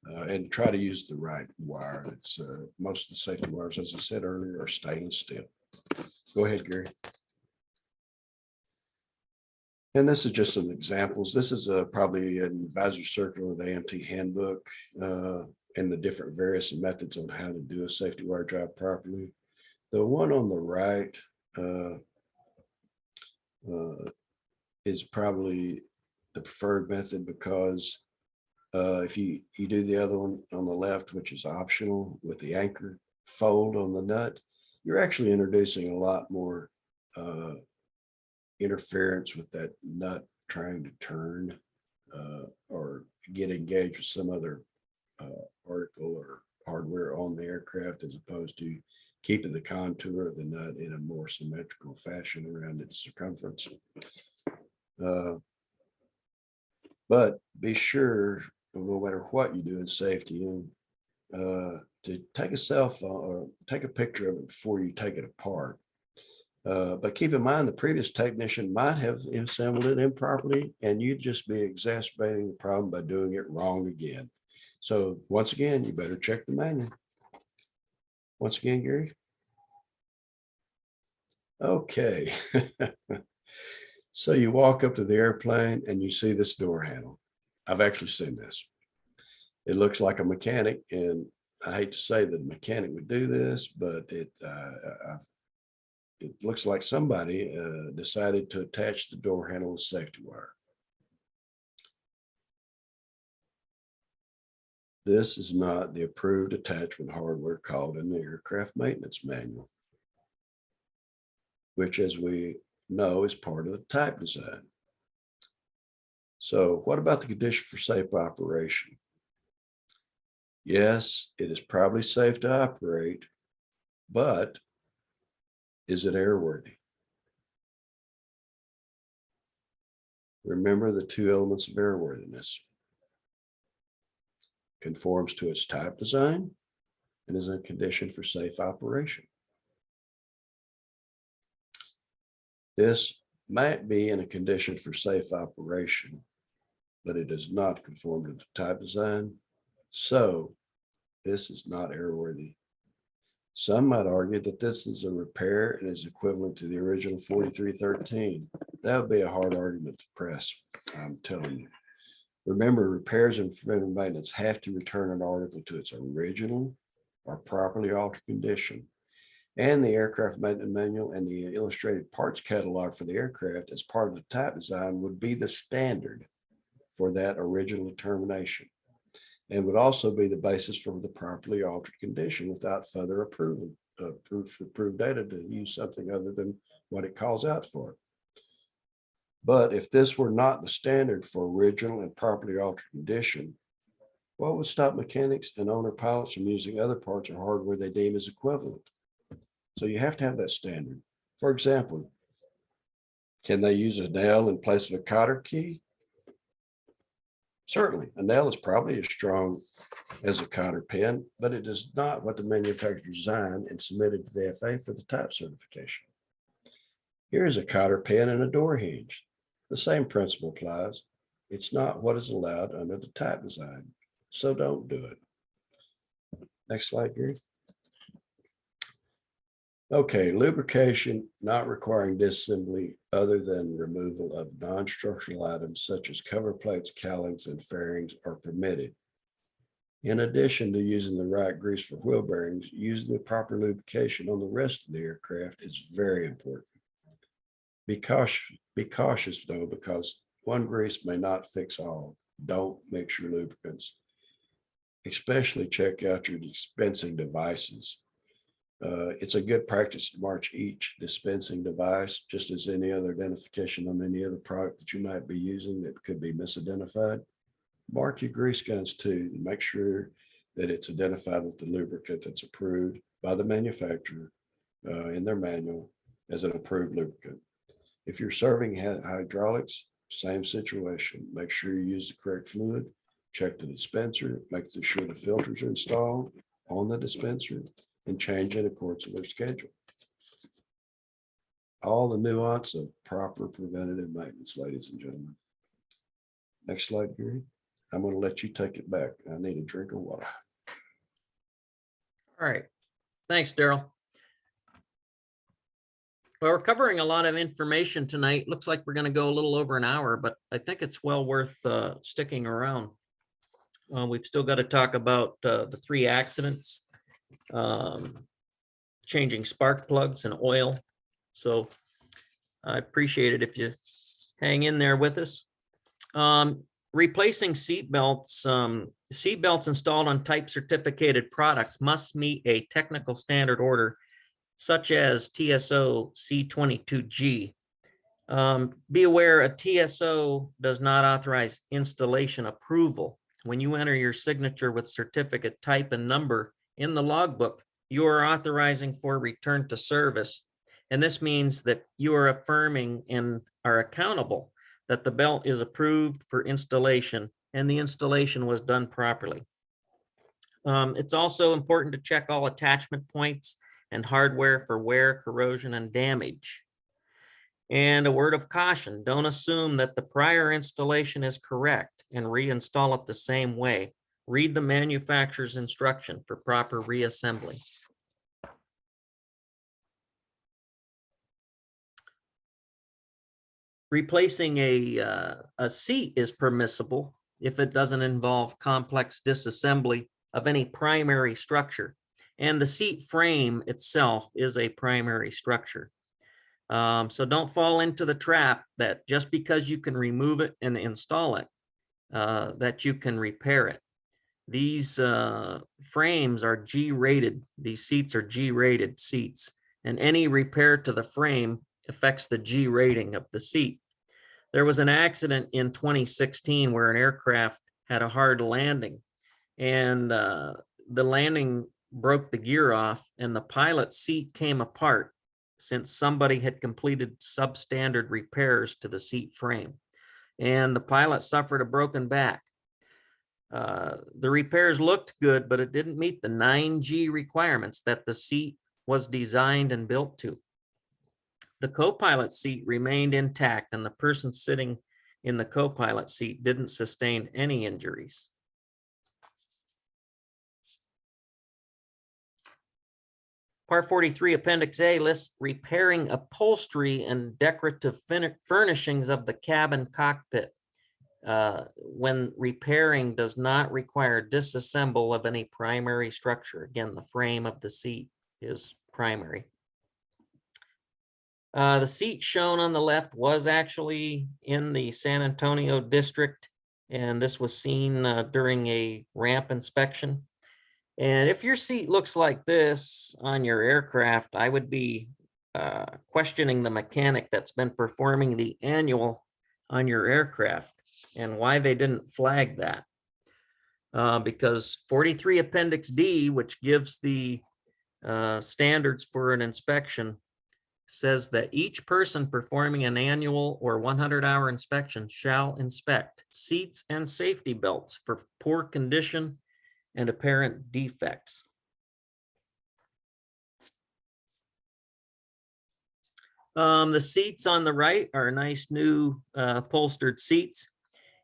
And try to use the right wire. That's most of the safety wires, as I said earlier, are stainless steel. Go ahead, Gary. And this is just some examples. This is probably an advisor circular with AMT handbook and the different various methods on how to do a safety wire job properly. The one on the right is probably the preferred method because if you do the other one on the left, which is optional with the anchor fold on the nut, you're actually introducing a lot more interference with that nut trying to turn or get engaged with some other article or hardware on the aircraft, as opposed to keeping the contour of the nut in a more symmetrical fashion around its circumference. But be sure, no matter what you do in safety, to take a cell phone or take a picture of it before you take it apart. But keep in mind, the previous technician might have assembled it improperly, and you'd just be exacerbating the problem by doing it wrong again. So once again, you better check the manual. Once again, Gary. Okay. So you walk up to the airplane and you see this door handle. I've actually seen this. It looks like a mechanic, and I hate to say that a mechanic would do this, but it looks like somebody decided to attach the door handle with safety wire. This is not the approved attachment hardware called in the aircraft maintenance manual, which, as we know, is part of the type design. So what about the condition for safe operation? Yes, it is probably safe to operate, but is it airworthy? Remember the two elements of airworthiness. Conforms to its type design and is a condition for safe operation. This might be in a condition for safe operation, but it does not conform to the type design. So this is not airworthy. Some might argue that this is a repair and is equivalent to the original 4313. That would be a hard argument to press, I'm telling you. Remember, repairs and preventive maintenance have to return an article to its original or properly altered condition. And the aircraft maintenance manual and the illustrated parts catalog for the aircraft as part of the type design would be the standard for that original determination, and would also be the basis for the properly altered condition without further approval proof data to use something other than what it calls out for. But if this were not the standard for original and properly altered condition, what would stop mechanics and owner pilots from using other parts or hardware they deem as equivalent? So you have to have that standard. For example, can they use a nail in place of a cotter key? Certainly, a nail is probably as strong as a cotter pin, but it is not what the manufacturer designed and submitted to the FAA for the type certification. Here is a cotter pin and a door hinge. The same principle applies. It's not what is allowed under the type design, so don't do it. Next slide, Gary. Okay, lubrication not requiring disassembly other than removal of non-structural items such as cover plates, cowlings, and fairings are permitted. In addition to using the right grease for wheel bearings, using the proper lubrication on the rest of the aircraft is very important. Be cautious though, because one grease may not fix all. Don't mix your lubricants. Especially check out your dispensing devices. It's a good practice to mark each dispensing device, just as any other identification on any other product that you might be using that could be misidentified. Mark your grease guns too, and make sure that it's identified with the lubricant that's approved by the manufacturer in their manual as an approved lubricant. If you're serving hydraulics, same situation. Make sure you use the correct fluid, check the dispenser, make sure the filters are installed on the dispenser, and change in accordance with their schedule. All the nuance of proper preventative maintenance, ladies and gentlemen. Next slide, Gary. I'm going to let you take it back. I need a drink of water. All right. Thanks, Daryl. Well, we're covering a lot of information tonight. Looks like we're going to go a little over an hour, but I think it's well worth sticking around. We've still got to talk about the 3 accidents, changing spark plugs and oil. So I appreciate it if you hang in there with us. Replacing seat belts. Seat belts installed on type certificated products must meet a technical standard order such as TSO C22G. Be aware a TSO does not authorize installation approval. When you enter your signature with certificate type and number in the logbook, you are authorizing for return to service. And this means that you are affirming and are accountable that the belt is approved for installation and the installation was done properly. It's also important to check all attachment points and hardware for wear, corrosion, and damage. And a word of caution, don't assume that the prior installation is correct and reinstall it the same way. Read the manufacturer's instruction for proper reassembly. Replacing a seat is permissible if it doesn't involve complex disassembly of any primary structure. And the seat frame itself is a primary structure. So don't fall into the trap that just because you can remove it and install it, that you can repair it. These frames are G-rated. These seats are G-rated seats, and any repair to the frame affects the G rating of the seat. There was an accident in 2016 where an aircraft had a hard landing, and the landing broke the gear off and the pilot's seat came apart since somebody had completed substandard repairs to the seat frame, and the pilot suffered a broken back. The repairs looked good, but it didn't meet the 9G requirements that the seat was designed and built to. The co-pilot seat remained intact and the person sitting in the co-pilot seat didn't sustain any injuries. Part 43, Appendix A lists repairing upholstery and decorative furnishings of the cabin cockpit. When repairing does not require disassemble of any primary structure. Again, the frame of the seat is primary. The seat shown on the left was actually in the San Antonio district, and this was seen during a ramp inspection. And if your seat looks like this on your aircraft, I would be questioning the mechanic that's been performing the annual on your aircraft and why they didn't flag that. Because 43 Appendix D, which gives the standards for an inspection, says that each person performing an annual or 100-hour inspection shall inspect seats and safety belts for poor condition and apparent defects. The seats on the right are nice new upholstered seats.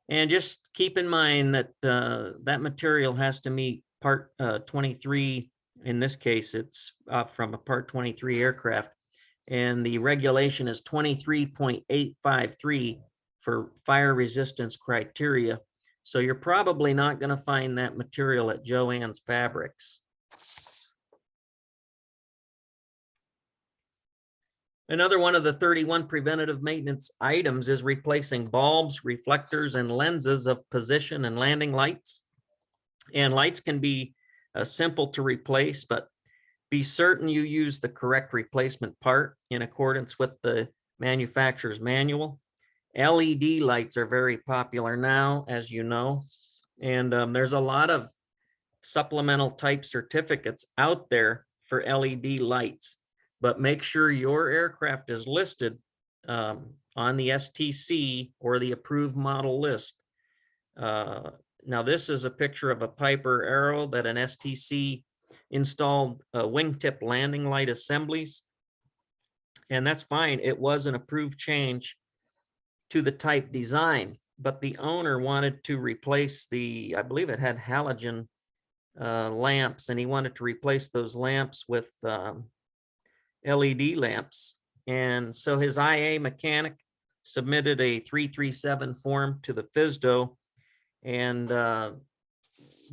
And just keep in mind that that material has to meet Part 23. In this case, it's from a Part 23 aircraft. And the regulation is 23.853 for fire resistance criteria. So you're probably not going to find that material at Joann's Fabrics. Another one of the 31 preventative maintenance items is replacing bulbs, reflectors, and lenses of position and landing lights. And lights can be simple to replace, but be certain you use the correct replacement part in accordance with the manufacturer's manual. LED lights are very popular now, as you know, and there's a lot of supplemental type certificates out there for LED lights, but make sure your aircraft is listed on the STC or the approved model list. Now, this is a picture of a Piper Arrow that an STC installed wingtip landing light assemblies, and that's fine. It was an approved change to the type design, but the owner wanted to replace I believe it had halogen lamps, and he wanted to replace those lamps with LED lamps. And so his IA mechanic submitted a 337 form to the FSDO and did a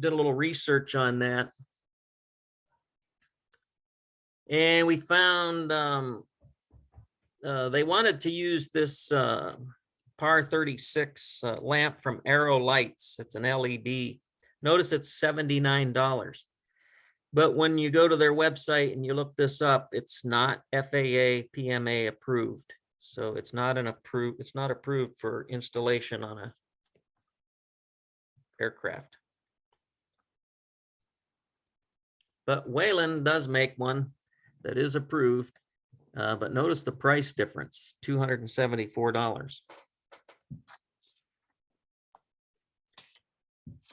little research on that. And we found they wanted to use this PAR 36 lamp from Arrow Lights. It's an LED. Notice it's $79. But when you go to their website and you look this up, it's not FAA PMA approved. So it's not approved for installation on a aircraft. But Wayland does make one that is approved. But notice the price difference, $274.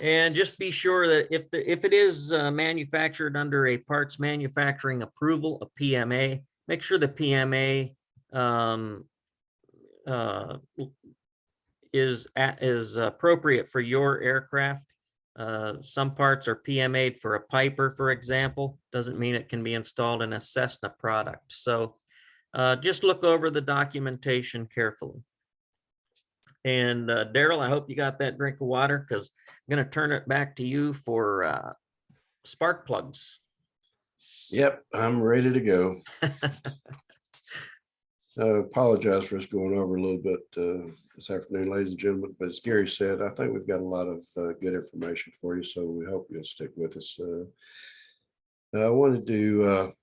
And just be sure that if it is manufactured under a parts manufacturing approval, a PMA, make sure the PMA is appropriate for your aircraft. Some parts are PMA'd for a Piper, for example. Doesn't mean it can be installed in a Cessna product. So just look over the documentation carefully. And Daryl, I hope you got that drink of water, because I'm going to turn it back to you for spark plugs. Yep, I'm ready to go. I apologize for us going over a little bit this afternoon, ladies and gentlemen, but as Gary said, I think we've got a lot of good information for you, so we hope you'll stick with us. I wanted to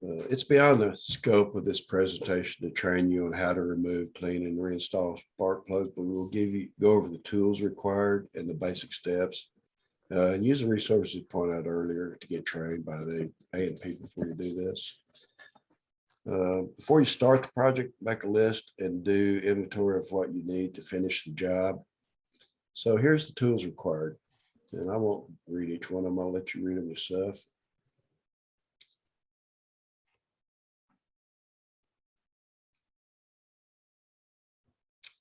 it's beyond the scope of this presentation to train you on how to remove, clean, and reinstall spark plugs, but we'll go over the tools required and the basic steps. And use the resources pointed out earlier to get trained by the A&P before you do this. Before you start the project, make a list and do inventory of what you need to finish the job. So here's the tools required, and I won't read each one of them. I'll let you read them yourself.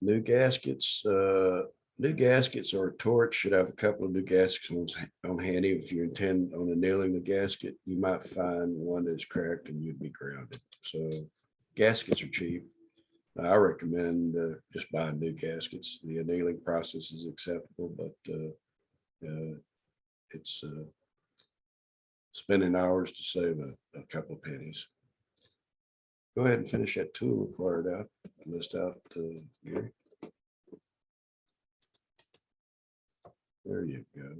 New gaskets. New gaskets or a torch should have a couple of new gaskets on handy. If you intend on annealing the gasket, you might find one that's cracked and you'd be grounded. So gaskets are cheap. I recommend just buying new gaskets. The annealing process is acceptable, but it's spending hours to save a couple of pennies. Go ahead and finish that tool required out. List out Gary. There you go.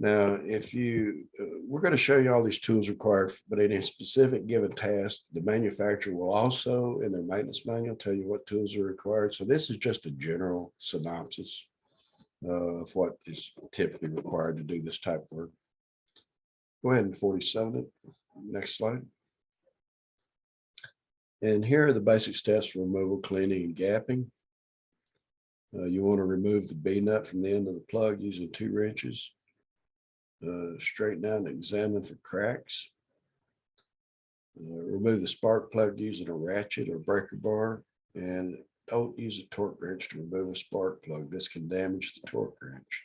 Now, if you, we're going to show you all these tools required, but in a specific given task, the manufacturer will also, in their maintenance manual, tell you what tools are required. So this is just a general synopsis of what is typically required to do this type of work. Go ahead and 47 it. Next slide. And here are the basic steps for removal, cleaning, and gapping. You want to remove the B nut from the end of the plug using 2 wrenches. Straighten out and examine for cracks. Remove the spark plug using a ratchet or breaker bar, and don't use a torque wrench to remove a spark plug. This can damage the torque wrench.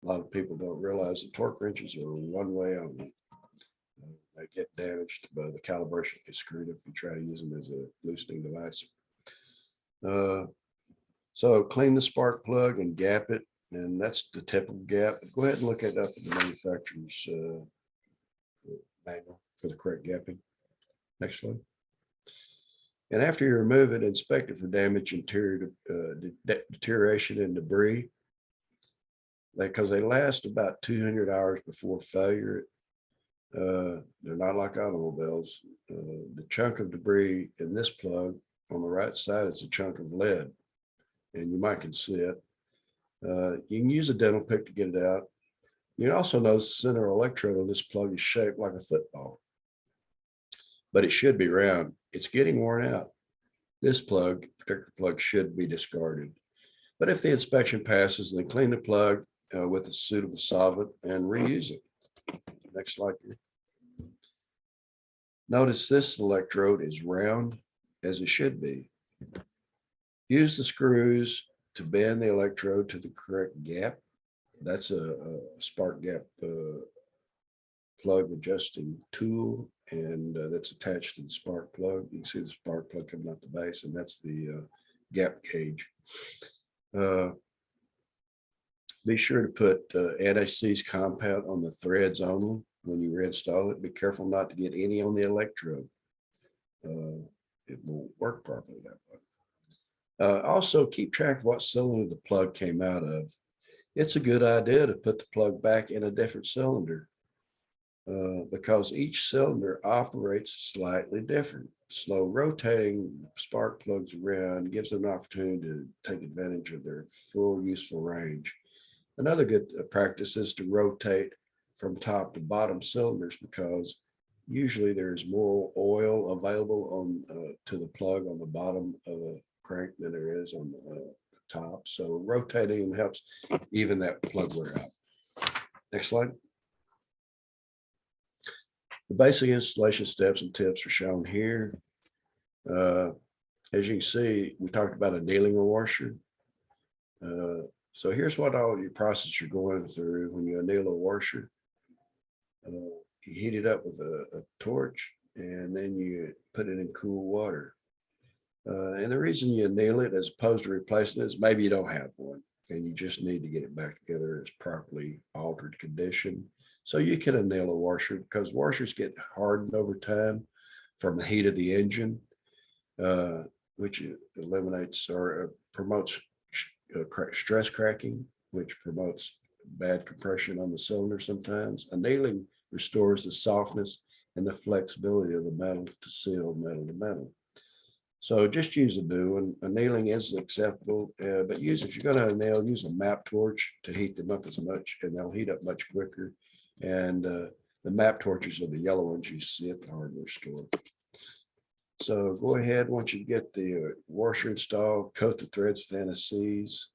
A lot of people don't realize that torque wrenches are one way only. They get damaged, but the calibration gets screwed up if you try to use them as a loosening device. So clean the spark plug and gap it, and that's the typical gap. Go ahead and look it up in the manufacturer's manual for the correct gapping. Next one. And after you remove it, inspect it for damage, interior deterioration, and debris, because they last about 200 hours before failure. They're not like automobiles. The chunk of debris in this plug on the right side is a chunk of lead, and you might can see it. You can use a dental pick to get it out. You can also notice the center electrode on this plug is shaped like a football, but it should be round. It's getting worn out. This particular plug should be discarded. But if the inspection passes, then clean the plug with a suitable solvent and reuse it. Next slide here. Notice this electrode is round as it should be. Use the screws to bend the electrode to the correct gap. That's a spark gap plug adjusting tool, and that's attached to the spark plug. You can see the spark plug coming out the base, and that's the gap gauge. Be sure to put anti-seize compound on the threads only when you reinstall it. Be careful not to get any on the electrode. It won't work properly that way. Also, keep track of what cylinder the plug came out of. It's a good idea to put the plug back in a different cylinder because each cylinder operates slightly different. Slow rotating the spark plugs around gives them an opportunity to take advantage of their full useful range. Another good practice is to rotate from top to bottom cylinders, because usually there's more oil available on to the plug on the bottom of a crank than there is on the top. So rotating them helps even that plug wear out. Next slide. The basic installation steps and tips are shown here. As you can see, we talked about annealing a washer. So here's what all your process you're going through when you anneal a washer. You heat it up with a torch, and then you put it in cool water. And the reason you anneal it as opposed to replacing it is maybe you don't have one and you just need to get it back together in its properly altered condition. So you can anneal a washer, because washers get hardened over time from the heat of the engine, which eliminates or promotes stress cracking, which promotes bad compression on the cylinder sometimes. Annealing restores the softness and the flexibility of the metal to seal metal to metal. So just use a new one. Annealing is acceptable, but if you're going to anneal, use a map torch to heat them up as much, and they'll heat up much quicker. And the map torches are the yellow ones you see at the hardware store. So go ahead, once you get the washer installed, coat the threads with anti-seize,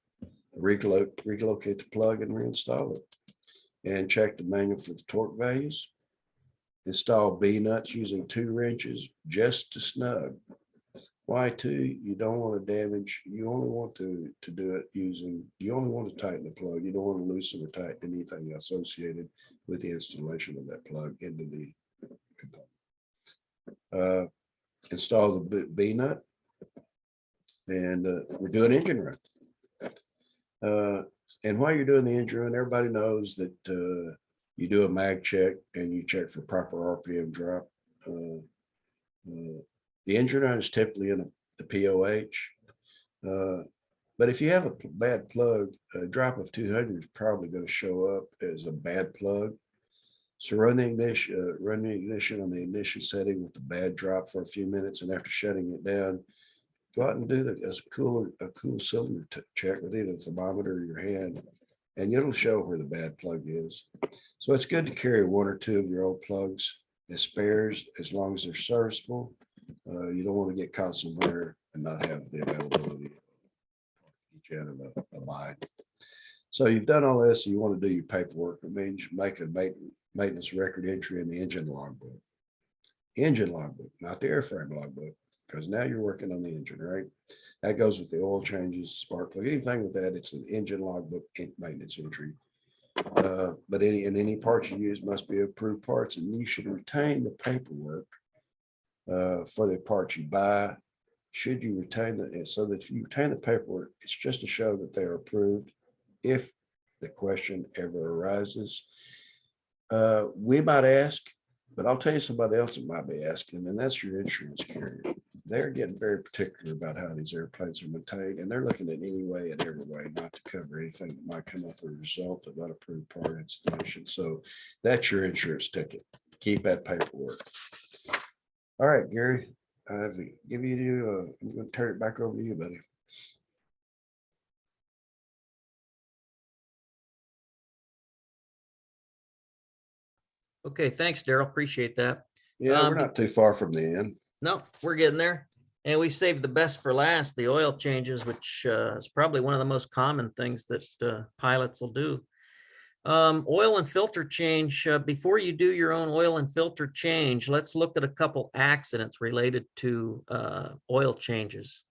relocate the plug and reinstall it. And check the manual for the torque values. Install B nuts using 2 wrenches just to snug. Why 2? You don't want to damage, you only want to do it using, you only want to tighten the plug. You don't want to loosen or tighten anything associated with the installation of that plug into the component. Install the B nut, and we're doing engine run. And while you're doing the engine run, everybody knows that you do a mag check and you check for proper RPM drop. The engine run is typically in the POH. But if you have a bad plug, a drop of 200 is probably going to show up as a bad plug. So run the ignition on the ignition setting with the bad drop for a few minutes, and after shutting it down, go out and do a cool cylinder check with either the thermometer or your hand, and it'll show where the bad plug is. So it's good to carry one or two of your old plugs as spares, as long as they're serviceable. You don't want to get caught somewhere and not have the availability to get you out of a bind. So you've done all this, and you want to do your paperwork. It means you make a maintenance record entry in the engine logbook. Engine logbook, not the airframe logbook, because now you're working on the engine, right? That goes with the oil changes, spark plug, anything with that. It's an engine logbook maintenance entry. But any parts you use must be approved parts, and you should retain the paperwork for the parts you buy. Should you retain so that if you retain the paperwork, it's just to show that they are approved if the question ever arises. We might ask, but I'll tell you somebody else that might be asking, and that's your insurance carrier. They're getting very particular about how these airplanes are maintained, and they're looking at any way and every way not to cover anything that might come up as a result of unapproved part installation. So that's your insurance ticket. Keep that paperwork. All right, Gary, I've given you, I'm going to turn it back over to you, buddy. Okay, thanks, Daryl. Appreciate that. Yeah, we're not too far from the end. No, we're getting there. And we saved the best for last, the oil changes, which is probably one of the most common things that pilots will do. Oil and filter change. Before you do your own oil and filter change, let's look at a couple accidents related to oil changes.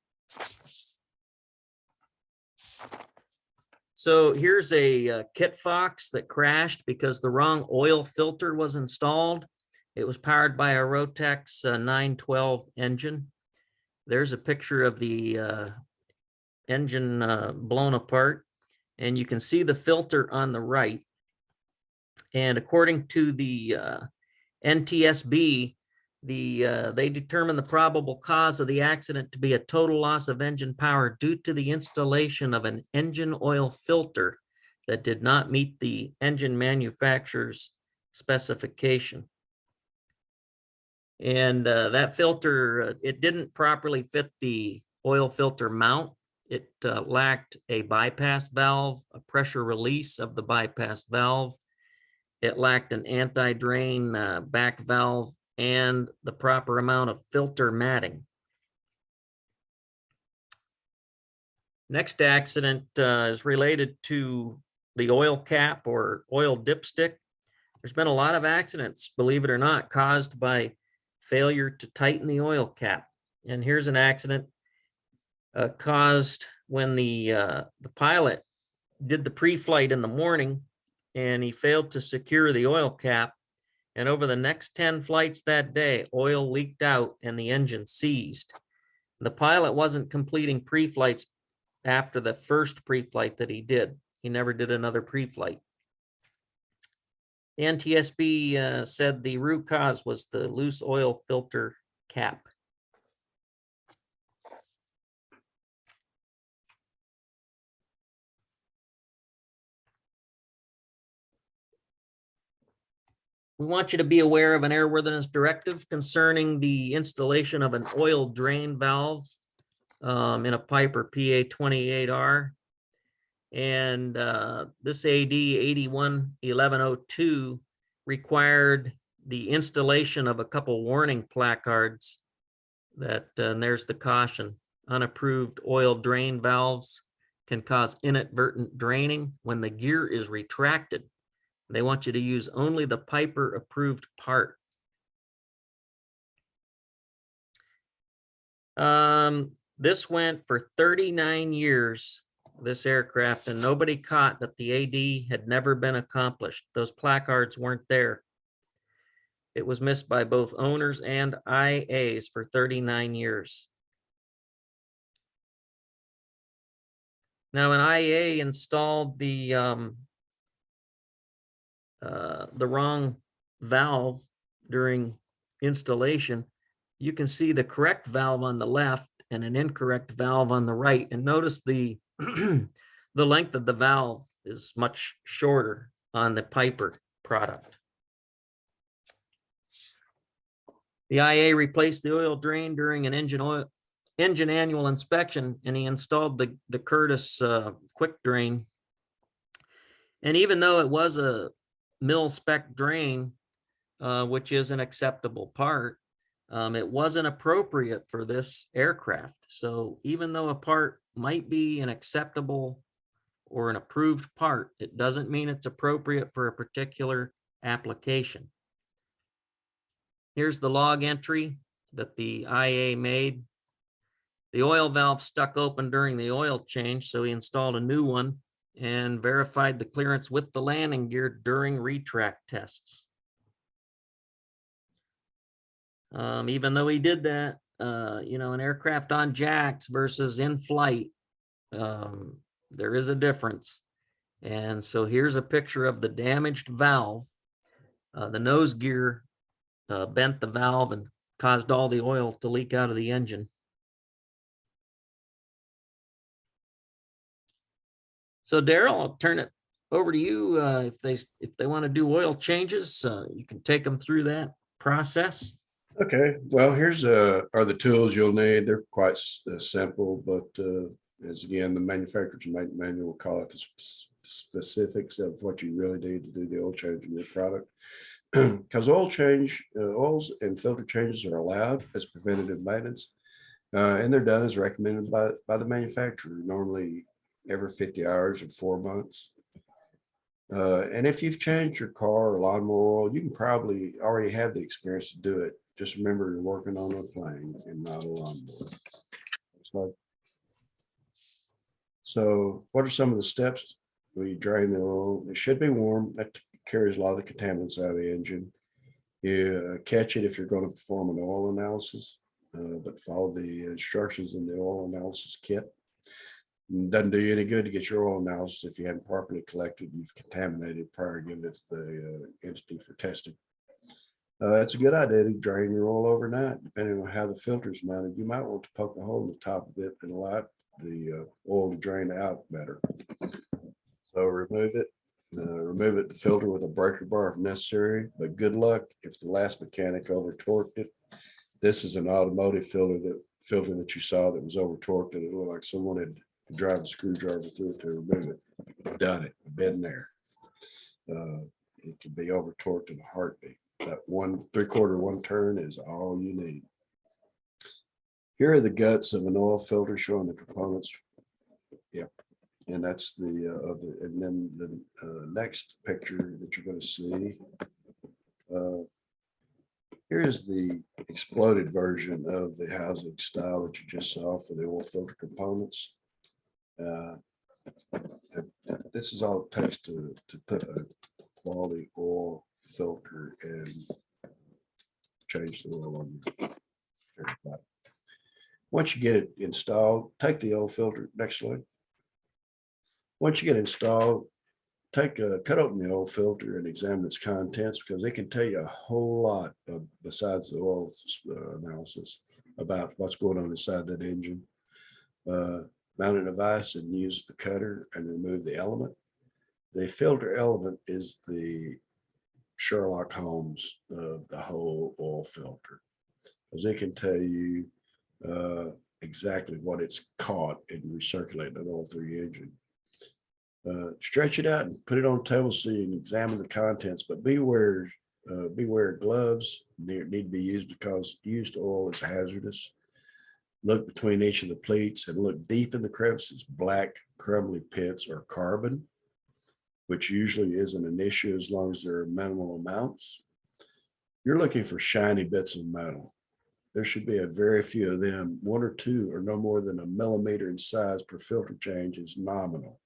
So here's a Kit Fox that crashed because the wrong oil filter was installed. It was powered by a Rotex 912 engine. There's a picture of the engine blown apart, and you can see the filter on the right. And according to the NTSB, they determined the probable cause of the accident to be a total loss of engine power due to the installation of an engine oil filter that did not meet the engine manufacturer's specification. And that filter, it didn't properly fit the oil filter mount. It lacked a bypass valve, a pressure release of the bypass valve. It lacked an anti-drain back valve and the proper amount of filter matting. Next accident is related to the oil cap or oil dipstick. There's been a lot of accidents, believe it or not, caused by failure to tighten the oil cap. And here's an accident caused when the pilot did the pre-flight in the morning, and he failed to secure the oil cap. And over the next 10 flights that day, oil leaked out and the engine seized. The pilot wasn't completing pre-flights after the first pre-flight that he did. He never did another pre-flight. The NTSB said the root cause was the loose oil filter cap. We want you to be aware of an airworthiness directive concerning the installation of an oil drain valve in a Piper PA-28R. And this AD 81-1102 required the installation of a couple warning placards that, and there's the caution: unapproved oil drain valves can cause inadvertent draining when the gear is retracted. They want you to use only the Piper approved part. This went for 39 years, this aircraft, and nobody caught that the AD had never been accomplished. Those placards weren't there. It was missed by both owners and IAs for 39 years. Now, an IA installed the wrong valve during installation. You can see the correct valve on the left and an incorrect valve on the right. And notice the the length of the valve is much shorter on the Piper product. The IA replaced the oil drain during an engine annual inspection, and he installed the Curtis quick drain. And even though it was a mil spec drain, which is an acceptable part, it wasn't appropriate for this aircraft. So even though a part might be an acceptable or an approved part, it doesn't mean it's appropriate for a particular application. Here's the log entry that the IA made. The oil valve stuck open during the oil change, so he installed a new one and verified the clearance with the landing gear during retract tests. Even though he did that, an aircraft on jacks versus in flight, there is a difference. And so here's a picture of the damaged valve. The nose gear bent the valve and caused all the oil to leak out of the engine. So Daryl, I'll turn it over to you. If they want to do oil changes, you can take them through that process. Okay, well, here's are the tools you'll need. They're quite simple, but as again, the manufacturer's manual will call it the specifics of what you really need to do the oil change in your product. Because oils and filter changes are allowed as preventative maintenance, and they're done as recommended by the manufacturer, normally every 50 hours or 4 months. And if you've changed your car or lawnmower oil, you can probably already have the experience to do it. Just remember you're working on a plane and not a lawnmower. So what are some of the steps when you drain the oil? It should be warm. That carries a lot of the contaminants out of the engine. You catch it if you're going to perform an oil analysis, but follow the instructions in the oil analysis kit. It doesn't do you any good to get your oil analysis if you haven't properly collected, you've contaminated prior to giving it to the entity for testing. It's a good idea to drain your oil overnight. Depending on how the filter is mounted, you might want to poke a hole in the top of it and allow the oil to drain out better. So remove it the filter with a breaker bar if necessary, but good luck if the last mechanic over torqued it. This is an automotive filter that you saw that was over torqued, and it looked like someone had drive a screwdriver through it to remove it. Done it, been there. It can be over torqued in a heartbeat. That 1/3 turn is all you need. Here are the guts of an oil filter showing the components. Yep, and that's and then the next picture that you're going to see. Here's the exploded version of the housing style that you just saw for the oil filter components. This is all it takes to put a quality oil filter and change the oil on your. Once you get it installed, take the oil filter. Next slide. Once you get it installed, cut open the oil filter and examine its contents, because they can tell you a whole lot besides the oil analysis about what's going on inside that engine. Mount a device and use the cutter and remove the element. The filter element is the Sherlock Holmes of the whole oil filter, because it can tell you exactly what it's caught in recirculating an oil through the engine. Stretch it out and put it on a table so you can examine the contents, but beware gloves need to be used because used oil is hazardous. Look between each of the pleats and look deep in the crevices. Black crumbly pits are carbon, which usually isn't an issue as long as there are minimal amounts. You're looking for shiny bits of metal. There should be a very few of them. 1 or 2 or no more than 1 millimeter in size per filter change is nominal.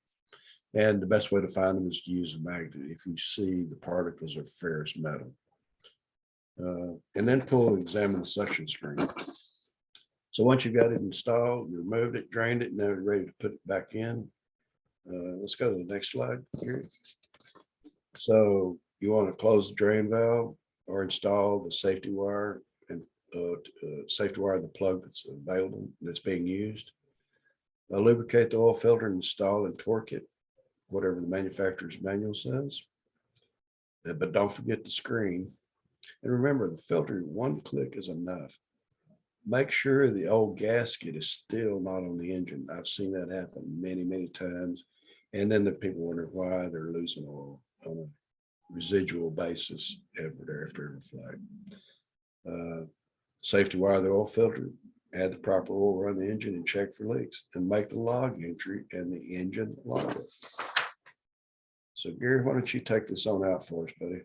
And the best way to find them is to use a magnet if you see the particles of ferrous metal. And then pull and examine the suction screen. So once you've got it installed, you removed it, drained it, and now you're ready to put it back in. Let's go to the next slide here. So you want to close the drain valve or install the safety wire and safety wire, the plug that's available, that's being used. Lubricate the oil filter and install and torque it, whatever the manufacturer's manual says. But don't forget the screen. And remember, the filter, one click is enough. Make sure the old gasket is still not on the engine. I've seen that happen many, many times. And then the people wonder why they're losing oil on a residual basis after every flight. Safety wire the oil filter, add the proper oil, run the engine and check for leaks, and make the log entry and the engine logbook. So Gary, why don't you take this on out for us, buddy?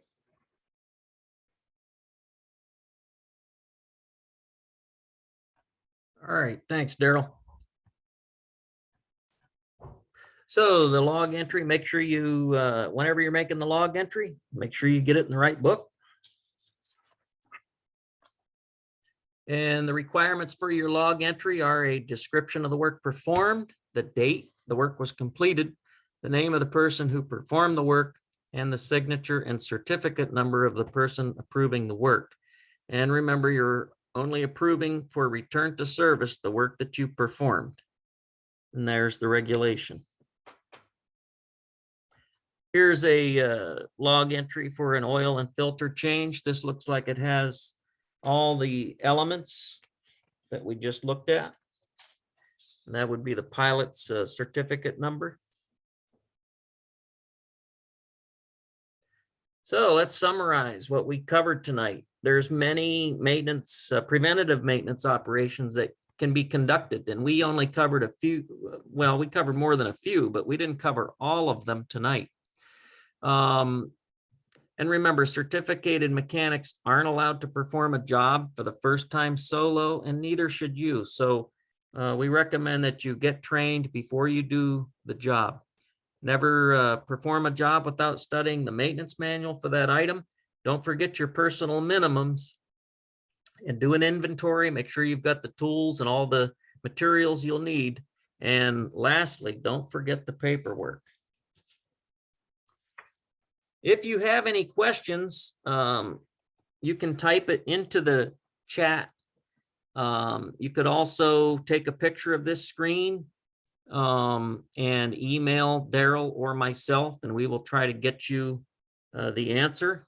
All right, thanks, Daryl. So the log entry, make sure you, whenever you're making the log entry, make sure you get it in the right book. And the requirements for your log entry are a description of the work performed, the date the work was completed, the name of the person who performed the work, and the signature and certificate number of the person approving the work. And remember, you're only approving for return to service the work that you performed. And there's the regulation. Here's a log entry for an oil and filter change. This looks like it has all the elements that we just looked at. And that would be the pilot's certificate number. So let's summarize what we covered tonight. There's many maintenance, preventative maintenance operations that can be conducted, and we only covered a few. Well, we covered more than a few, but we didn't cover all of them tonight. And remember, certificated mechanics aren't allowed to perform a job for the first time solo, and neither should you. So we recommend that you get trained before you do the job. Never perform a job without studying the maintenance manual for that item. Don't forget your personal minimums and do an inventory. Make sure you've got the tools and all the materials you'll need. And lastly, don't forget the paperwork. If you have any questions, you can type it into the chat. You could also take a picture of this screen and email Daryl or myself, and we will try to get you the answer.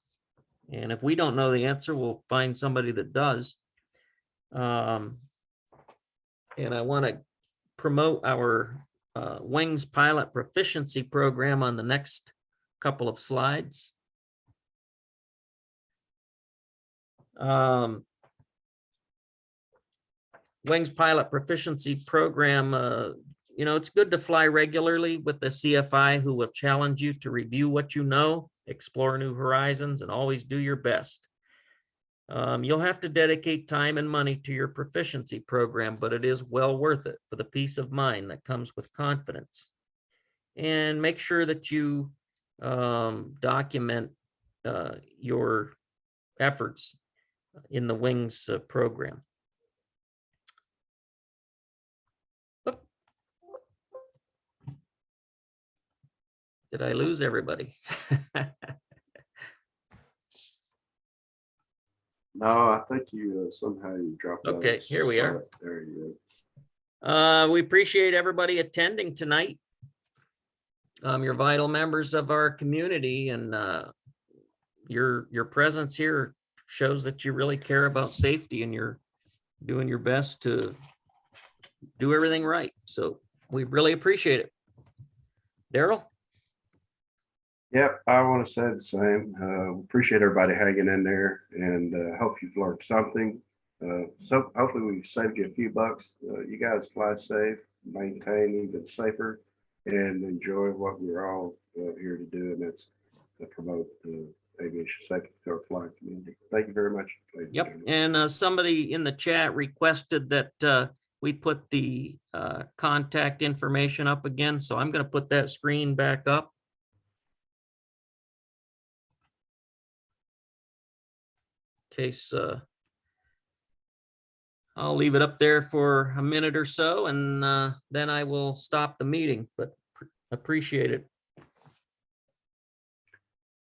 And if we don't know the answer, we'll find somebody that does. And I want to promote our Wings Pilot Proficiency Program on the next couple of slides. Wings Pilot Proficiency Program, you know, it's good to fly regularly with the CFI who will challenge you to review what you know, explore new horizons, and always do your best. You'll have to dedicate time and money to your proficiency program, but it is well worth it for the peace of mind that comes with confidence. And make sure that you document your efforts in the Wings program. Did I lose everybody? No, I think you somehow you dropped out. Okay, here we are. There you go. We appreciate everybody attending tonight. You're vital members of our community, and your presence here shows that you really care about safety and you're doing your best to do everything right. So we really appreciate it. Daryl? Yep, I want to say the same. Appreciate everybody hanging in there, and hope you've learned something. So hopefully we saved you a few bucks. You guys fly safe, maintain even safer, and enjoy what we're all here to do, and that's to promote the aviation safety to our flying community. Thank you very much. Yep, and somebody in the chat requested that we put the contact information up again, so I'm going to put that screen back up. Case I'll leave it up there for a minute or so, and then I will stop the meeting, but appreciate it.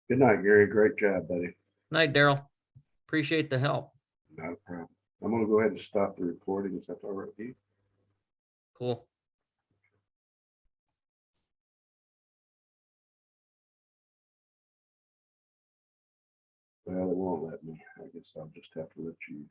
Good night, Gary. Great job, buddy. Night, Daryl. Appreciate the help. Not a problem. I'm going to go ahead and stop the recording. Is that all right with you? Cool. Well, it won't let me. I guess I'll just have to let you